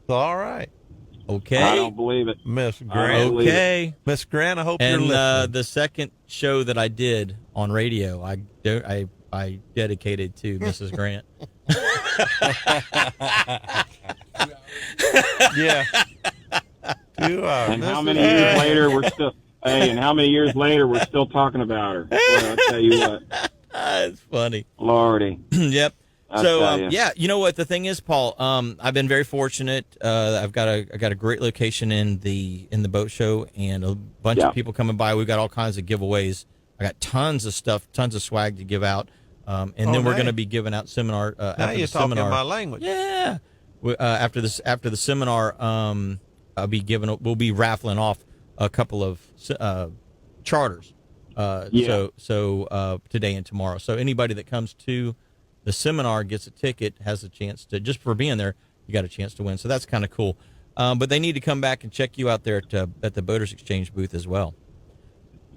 All right. Okay. I don't believe it. Miss Grant. Okay. Miss Grant, I hope you're listening. And the second show that I did on radio, I dedicated to Mrs. Grant. Yeah. 2 hours. And how many years later we're still talking about her? Well, I'll tell you what. It's funny. Lordy. Yep. So you know what the thing is, Paul? I've been very fortunate. I got a great location in the boat show, and a bunch of people coming by. We've got all kinds of giveaways. I got tons of stuff, tons of swag to give out, and then we're going to be giving out seminar. Now you're talking my language. Yeah. After the seminar, we'll be raffling off a couple of charters. So today and tomorrow. So anybody that comes to the seminar gets a ticket, has a chance to, just for being there, you got a chance to win. So that's kind of cool. But they need to come back and check you out there at the Boaters Exchange booth as well.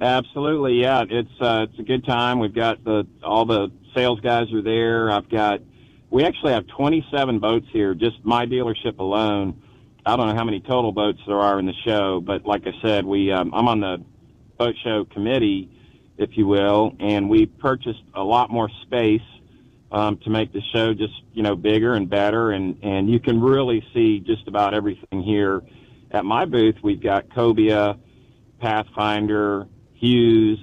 Absolutely, yeah. It's a good time. We've got all the sales guys are there. We actually have 27 boats here, just my dealership alone. I don't know how many total boats there are in the show, but like I said, I'm on the boat show committee, if you will, and we purchased a lot more space to make the show just, bigger and better, and you can really see just about everything here. At my booth, we've got Cobia, Pathfinder, Hughes,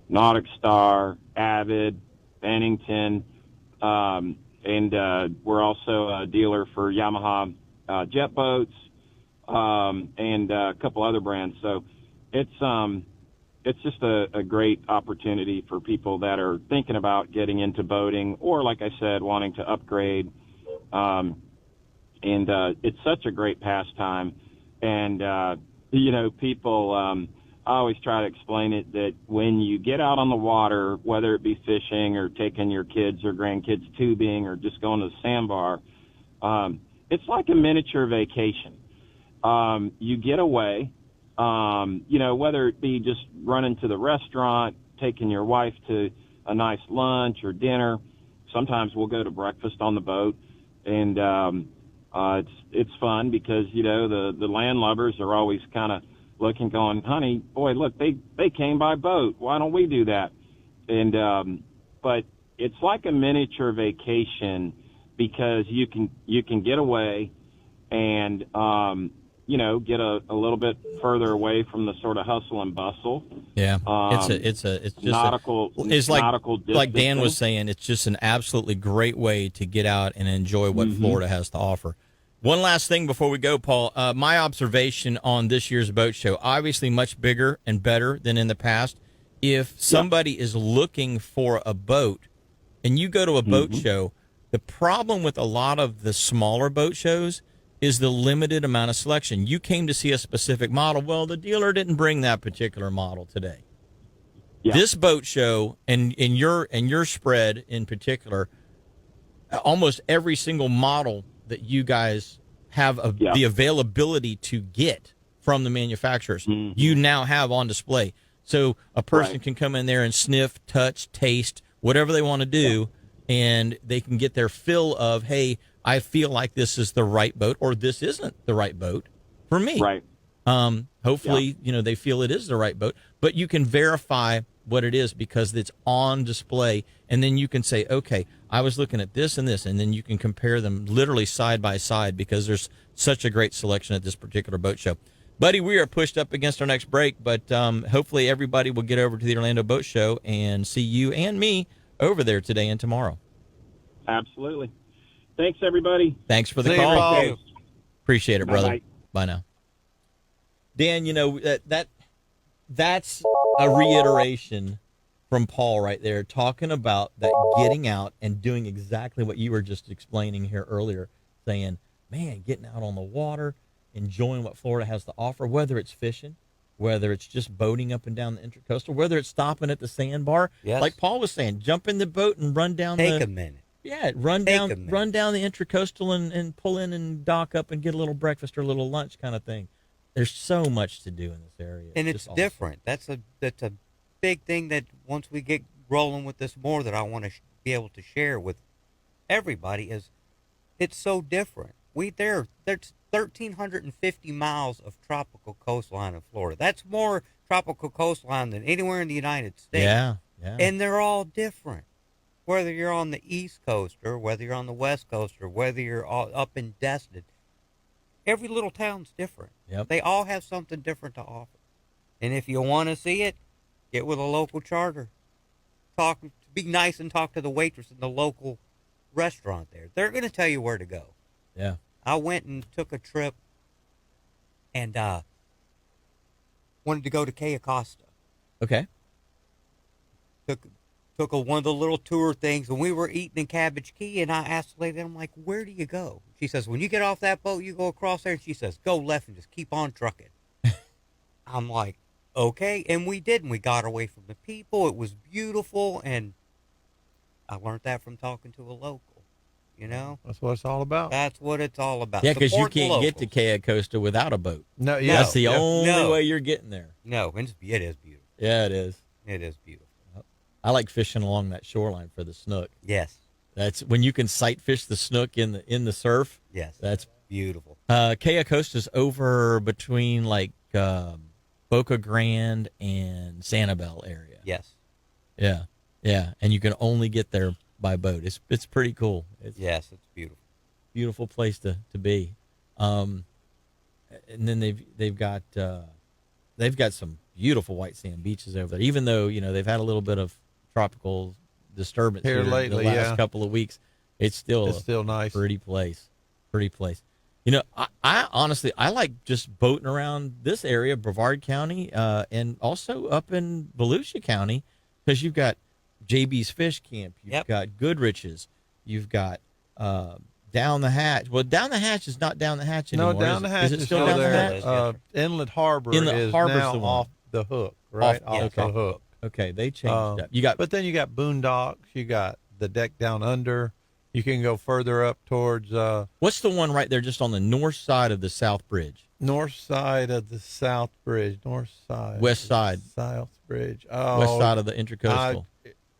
Nautic Star, Avid, Bennington, and we're also a dealer for Yamaha jet boats and a couple other brands. So it's just a great opportunity for people that are thinking about getting into boating or, like I said, wanting to upgrade. And it's such a great pastime. And, people, I always try to explain it that when you get out on the water, whether it be fishing or taking your kids or grandkids tubing or just going to the sandbar, it's like a miniature vacation. You get away, whether it be just running to the restaurant, taking your wife to a nice lunch or dinner. Sometimes we'll go to breakfast on the boat, and it's fun because the landlubbers are always kind of looking, going, honey, boy, look, they came by boat. Why don't we do that? And but it's like a miniature vacation because you can get away and get a little bit further away from the sort of hustle and bustle. Yeah, it's just nautical. It's like nautical like Dan was saying, it's just an absolutely great way to get out and enjoy what Florida has to offer. One last thing before we go, Paul. My observation on this year's boat show, obviously much bigger and better than in the past. If somebody is looking for a boat and you go to a boat show, the problem with a lot of the smaller boat shows is the limited amount of selection. You came to see a specific model. Well, the dealer didn't bring that particular model today. Yeah. This boat show and your spread in particular, almost every single model that you guys have the availability to get from the manufacturers, you now have on display. So a person can come in there and sniff, touch, taste, whatever they want to do, and they can get their fill of, hey, I feel like this is the right boat or this isn't the right boat for me. Right. Hopefully, they feel it is the right boat, but you can verify what it is because it's on display. And then you can say, okay, I was looking at this and this, and then you can compare them literally side by side because there's such a great selection at this particular boat show. Buddy, we are pushed up against our next break, but hopefully everybody will get over to the Orlando Boat Show and see you and me over there today and tomorrow. Absolutely. Thanks, everybody. Thanks for the See call. you, Appreciate it, brother. Bye-bye. Bye now. Dan, that's a reiteration from Paul right there, talking about that getting out and doing exactly what you were just explaining here earlier, saying, man, getting out on the water, enjoying what Florida has to offer, whether it's fishing, whether it's just boating up and down the Intracoastal, whether it's stopping at the sandbar. Yes. Like Paul was saying, jump in the boat and run down Take a minute. Yeah, run down the Intracoastal and pull in and dock up and get a little breakfast or a little lunch kind of thing. There's so much to do in this area. And it's different. That's a big thing that once we get rolling with this more that I want to be able to share with everybody is it's so different. There's 1,350 miles of tropical coastline in Florida. That's more tropical coastline than anywhere in the United States. Yeah. And they're all different. Whether you're on the East Coast or whether you're on the West Coast or whether you're all up in Destin, every little town's different. Yep. They all have something different to offer. And if you want to see it, get with a local charter. Be nice and talk to the waitress in the local restaurant there. They're going to tell you where to go. Yeah. I went and took a trip and wanted to go to Cape Costa. Okay. Took one of the little tour things, and we were eating in Cabbage Key, and I asked the lady, I'm like, where do you go? She says, when you get off that boat, you go across there, and she says, go left and just keep on trucking. I'm like, okay, and we did, and we got away from the people. It was beautiful, and I learned that from talking to a local. You know, That's what it's all about. that's what it's all about. Yeah, because you Support the can't get to locals. Cape Costa without a boat. No, That's the only No. way you're getting there. No, it is beautiful. Yeah, it is. It is beautiful. I like fishing along that shoreline for the snook. Yes, That's when you can sight fish the snook in the surf. yes, That's beautiful. Cape Costa's over between like Boca Grande and Sanibel area. Yes, Yeah, yeah, and you can only get there by boat. It's pretty cool. It's yes, it's beautiful. a beautiful place to be. And then they've got some beautiful white sand beaches over there. Even though they've had a little bit of tropical disturbance Here lately, the last yeah. couple of weeks, it's still nice. pretty place. Pretty place. I honestly like just boating around this area, Brevard County, and also up in Volusia County, because you've got JB's Fish Camp, you've got Goodrich's, you've got Down the Hatch. Well, Down the Hatch is not Down the Hatch anymore. No, Down the Hatch is it still still Down the there. Hatch? Inlet Harbor Inlet is Harbor's now the one. off the hook, right? Off the hook. Okay, they changed up. You got, but then you got Boondocks. You got the Deck Down Under. You can go further up towards what's the one right there, just on the north side of the South Bridge? north side of the South Bridge. North side. West side. South Bridge. Oh, West side of the Intercoastal.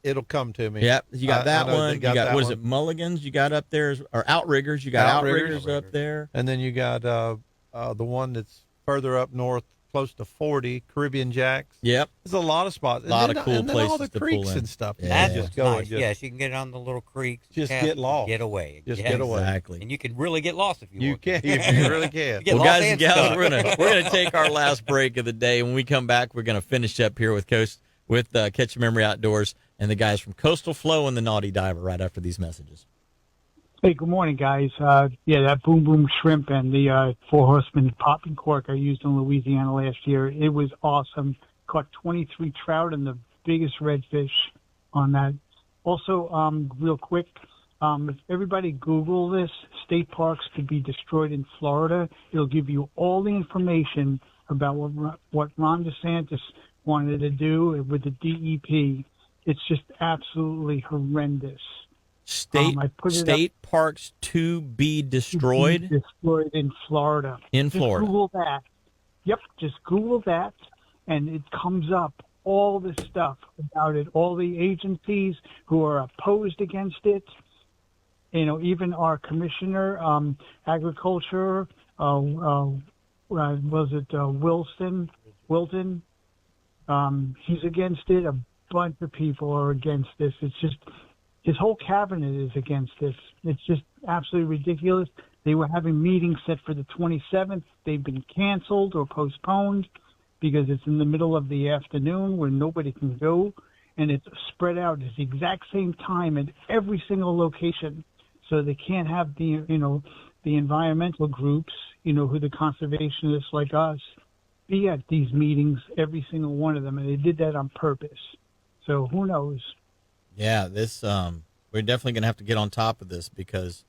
It'll come to me. Yep, you got that I know one. they You got that what is one. it? Mulligans. You got up there, or Outriggers. You got Outriggers up there. And then you got the one that's further up north, close to 40, Caribbean Jacks. Yep. There's a lot of spots. A lot of cool and then all places the to creeks pull in. and stuff. Yeah. That's You just just go nice. and just, Yes, you can get on the little creeks. just cast, get lost. Get away. Just Yes. get away. Exactly. And you can really get lost if you You want. can. To. You really can. Get Well, lost guys and and gals, stuck. we're gonna take our last break of the day. When we come back, we're gonna finish up here with Catch a Memory Outdoors and the guys from Coastal Flo and the Naughty Diver right after these messages. Hey, good morning, guys. That Boom Boom Shrimp and the Four Horsemen popping cork I used in Louisiana last year, it was awesome. Caught 23 trout and the biggest redfish on that. Also, real quick, if everybody Google this, state parks to be destroyed in Florida, it'll give you all the information about what Ron DeSantis wanted to do with the DEP. It's just absolutely horrendous. State parks to be destroyed? Destroyed in Florida. In Just Florida. Google that. Yep, just Google that, and it comes up all this stuff about it, all the agencies who are opposed against it. Even our commissioner, agriculture, was it Wilton? He's against it. A bunch of people are against this. It's just his whole cabinet is against this. It's just absolutely ridiculous. They were having meetings set for the 27th. They've been canceled or postponed because it's in the middle of the afternoon where nobody can go, and it's spread out at the exact same time at every single location. So they can't have the environmental groups, who the conservationists like us, be at these meetings, every single one of them, and they did that on purpose. So who knows? Yeah, this we're definitely going to have to get on top of this because,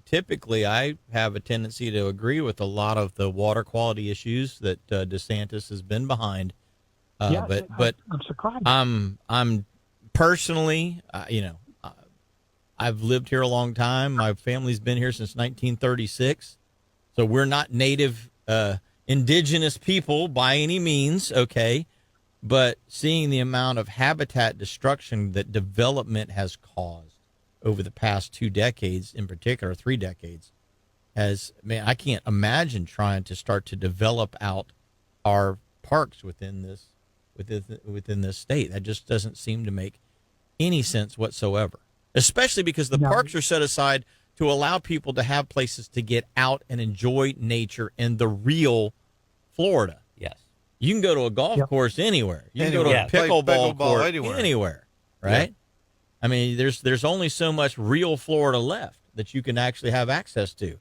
typically I have a tendency to agree with a lot of the water quality issues that DeSantis has been behind. But I'm surprised. I'm personally, I've lived here a long time. My family's been here since 1936, so we're not native indigenous people by any means. Okay. But seeing the amount of habitat destruction that development has caused over the past 2 decades, in particular 3 decades, I can't imagine trying to start to develop out our parks within this state. That just doesn't seem to make any sense whatsoever, especially because the parks are set aside to allow people to have places to get out and enjoy nature in the real Florida. Yes. You can go to a golf course anywhere. You can go to a Play pickleball court anywhere. right? Yeah. I mean, there's only so much real Florida left that you can actually have access to.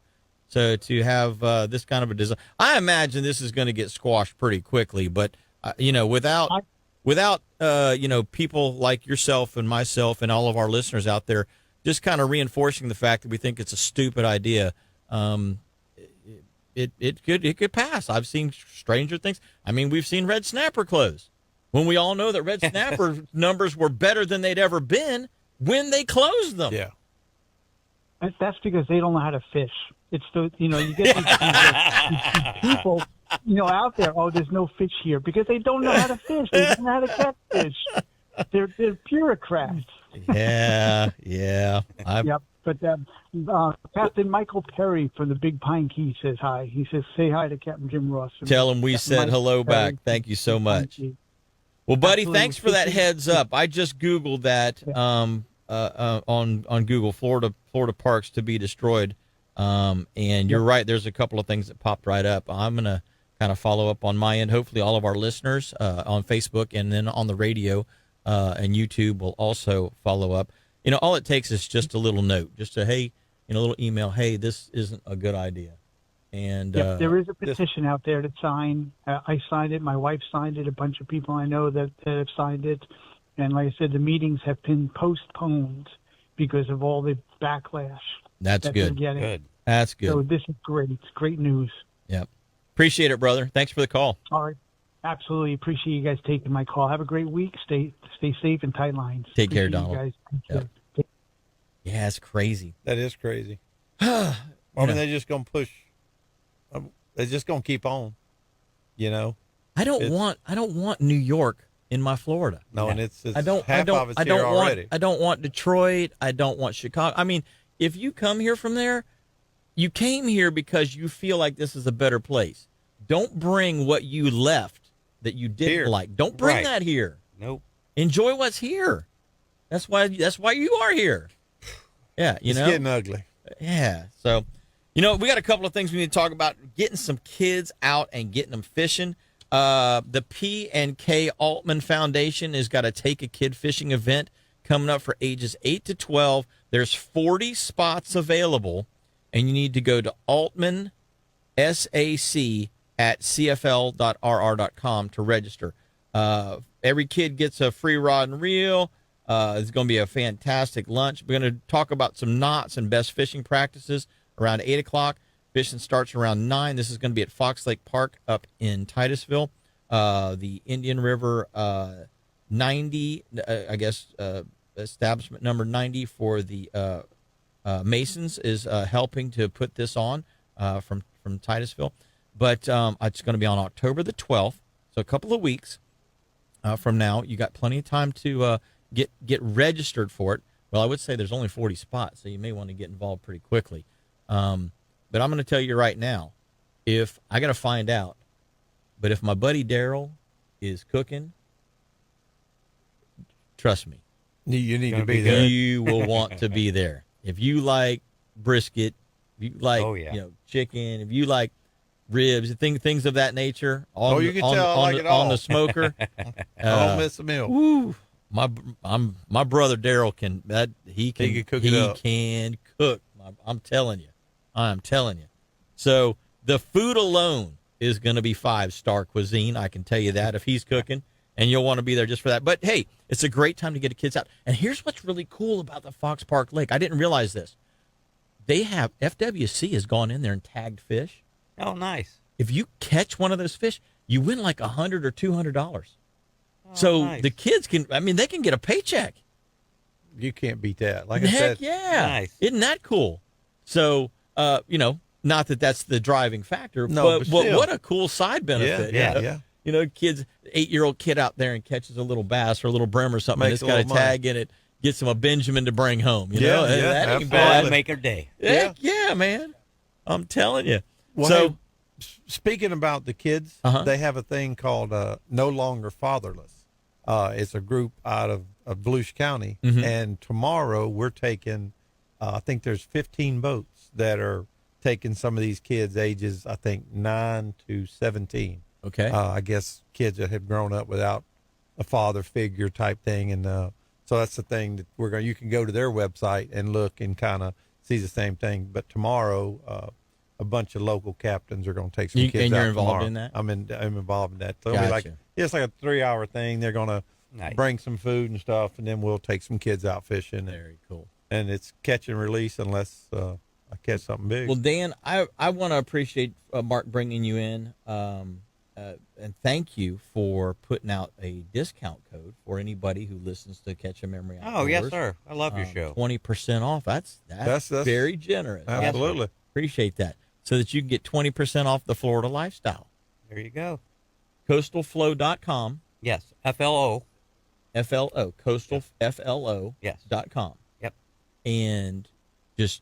So to have this kind of a design, I imagine this is going to get squashed pretty quickly. But without people like yourself and myself and all of our listeners out there just kind of reinforcing the fact that we think it's a stupid idea. It could pass. I've seen stranger things. I mean, we've seen red snapper close when we all know that red snapper numbers were better than they'd ever been. when they close them. Yeah. That's because they don't know how to fish. It's the, you get these people, out there. Oh, there's no fish here because they don't know how to fish. They don't know how to catch fish. They're bureaucrats. Yeah. Yep. But Captain Michael Perry from the Big Pine Key says hi. He says, say hi to Captain Jim Ross. Tell him we Captain said Michael hello Perry back. Thank you so much. Well, Well, buddy, thanks for that heads up. I just Googled that on Google, Florida parks to be destroyed. And you're right. There's a couple of things that popped right up. I'm going to kind of follow up on my end. Hopefully all of our listeners on Facebook and then on the radio and YouTube will also follow up. All it takes is just a little note, just a, hey, a little email. Hey, this isn't a good idea. And there is a petition out there to sign. I signed it. My wife signed it. A bunch of people I know that have signed it. And like I said, the meetings have been postponed because of all the backlash. That's good. Good. That's good. So this is great. It's great news. Yep. Appreciate it, brother. Thanks for the call. All right. Absolutely appreciate you guys taking my call. Have a great week. Stay safe and tight lines. Take care, Appreciate Donald. you guys. Yep. Yeah, it's crazy. That is crazy. I mean, they're just going to push. They're just going to keep on. I don't want New York in my Florida. No, and it's I don't of it's here already. I don't want Detroit. I don't want Chicago. I mean, if you come here from there, you came here because you feel like this is a better place. Don't bring what you left that you didn't Here. like. Don't bring Right. that here. Nope. Enjoy what's here. That's why you are here. Yeah, It's getting ugly. Yeah. So, we got a couple of things we need to talk about. Getting some kids out and getting them fishing. The P&K Altman Foundation has got a Take a Kid Fishing event coming up for ages 8 to 12. There's 40 spots available, and you need to go to Altman SAC at cfl.rr.com to register. Every kid gets a free rod and reel. It's going to be a fantastic lunch. We're going to talk about some knots and best fishing practices around 8 o'clock. Fishing starts around 9. This is going to be at Fox Lake Park up in Titusville. The Indian River 90, establishment number 90 for the Masons is helping to put this on from Titusville. But it's going to be on October the 12th, so a couple of weeks from now. You got plenty of time to get registered for it. Well, I would say there's only 40 spots, so you may want to get involved pretty quickly. But I'm going to tell you right now, if I got to find out, but if my buddy Daryl is cooking, trust me, You need to be there. you will want to be there. If you like brisket, if you like chicken, if you like ribs, things of that nature, You can tell I like it all. on the smoker. I don't miss a meal. Woo, my brother Daryl can cook it up. Can cook. I'm telling you. So the food alone is going to be 5-star cuisine. I can tell you that if he's cooking, and you'll want to be there just for that. But hey, it's a great time to get the kids out. And here's what's really cool about the Fox Park Lake. I didn't realize this. They have FWC has gone in there and tagged fish. Oh, nice. If you catch one of those fish, you win like $100 or $200. So nice. the kids they can get a paycheck. You can't beat that. Like I Heck said, yeah. Nice. Isn't that cool? So, not that that's the driving factor, No, but but still. what a cool side benefit. yeah. Kids, 8-year-old kid out there and catches a little bass or a little brim or something, and Makes it's a got a little money. tag in it, gets him a Benjamin to bring home. That ain't absolutely. bad. Make her day. Heck yeah, man. I'm telling you. Well, So, hey, speaking about the kids, they have a thing called No Longer Fatherless. It's a group out of Volusia County, and tomorrow we're taking, I think there's 15 boats that are taking some of these kids ages, I think, 9 to 17. okay. I guess kids that have grown up without a father figure type thing, and so that's the thing that you can go to their website and look and kind of see the same thing. But tomorrow, a bunch of local captains are going to take some kids and out you're involved tomorrow. in that? I'm involved in that. So it'll be Gotcha. it's like a 3-hour thing. They're going to Nice. bring some food and stuff, and then we'll take some kids out fishing. Very cool. And it's catch and release unless I catch something big. Well, Dan, I want to appreciate Mark bringing you in, and thank you for putting out a discount code code for anybody who listens to Catch a Memory Outdoors. Oh, yes, sir. I love your show. 20% off. That's very generous. Absolutely. Yes, appreciate that. So that you can get 20% off the Florida lifestyle. There you go. CoastalFlo.com. Yes, FLO. FLO. CoastalFLO.com. Yes. Yep. And just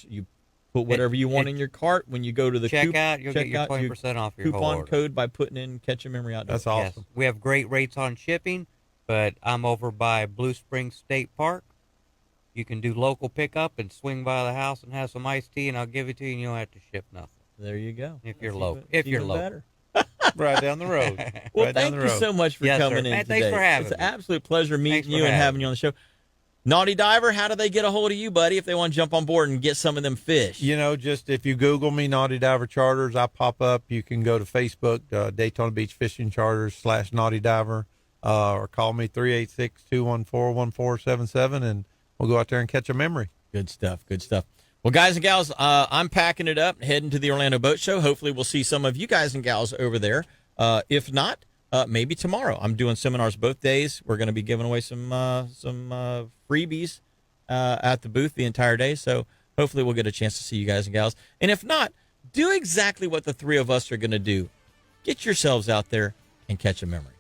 you put whatever you want in your cart. When you go to the checkout, you'll get your 20% off your whole coupon order. code by putting in Catch a Memory Outdoors. That's awesome. Yes. We have great rates on shipping, but I'm over by Blue Springs State Park. You can do local pickup and swing by the house and have some iced tea, and I'll give it to you, and you don't have to ship nothing. There you go. If you're local. If you're local. Better. Right down the road. Well, right thank down the you road. so much for coming in Man, today. thanks for having It's me. an absolute pleasure meeting Thanks for you and having having you on the show. Naughty Diver, how do they get a hold of you, buddy, if they want to jump on board and get some of them fish? Just if you Google me, Naughty Diver Charters, I pop up. You can go to Facebook, Daytona Beach Fishing Charters / Naughty Diver, or call me 386-214-1477, and we'll go out there and catch a memory. Good stuff. Good stuff. Well, guys and gals, I'm packing it up, heading to the Orlando Boat Show. Hopefully we'll see some of you guys and gals over there. If not, maybe tomorrow. I'm doing seminars both days. We're going to be giving away some freebies at the booth the entire day. So hopefully we'll get a chance to see you guys and gals. And if not, do exactly what the three of us are going to do. Get yourselves out there and catch a memory.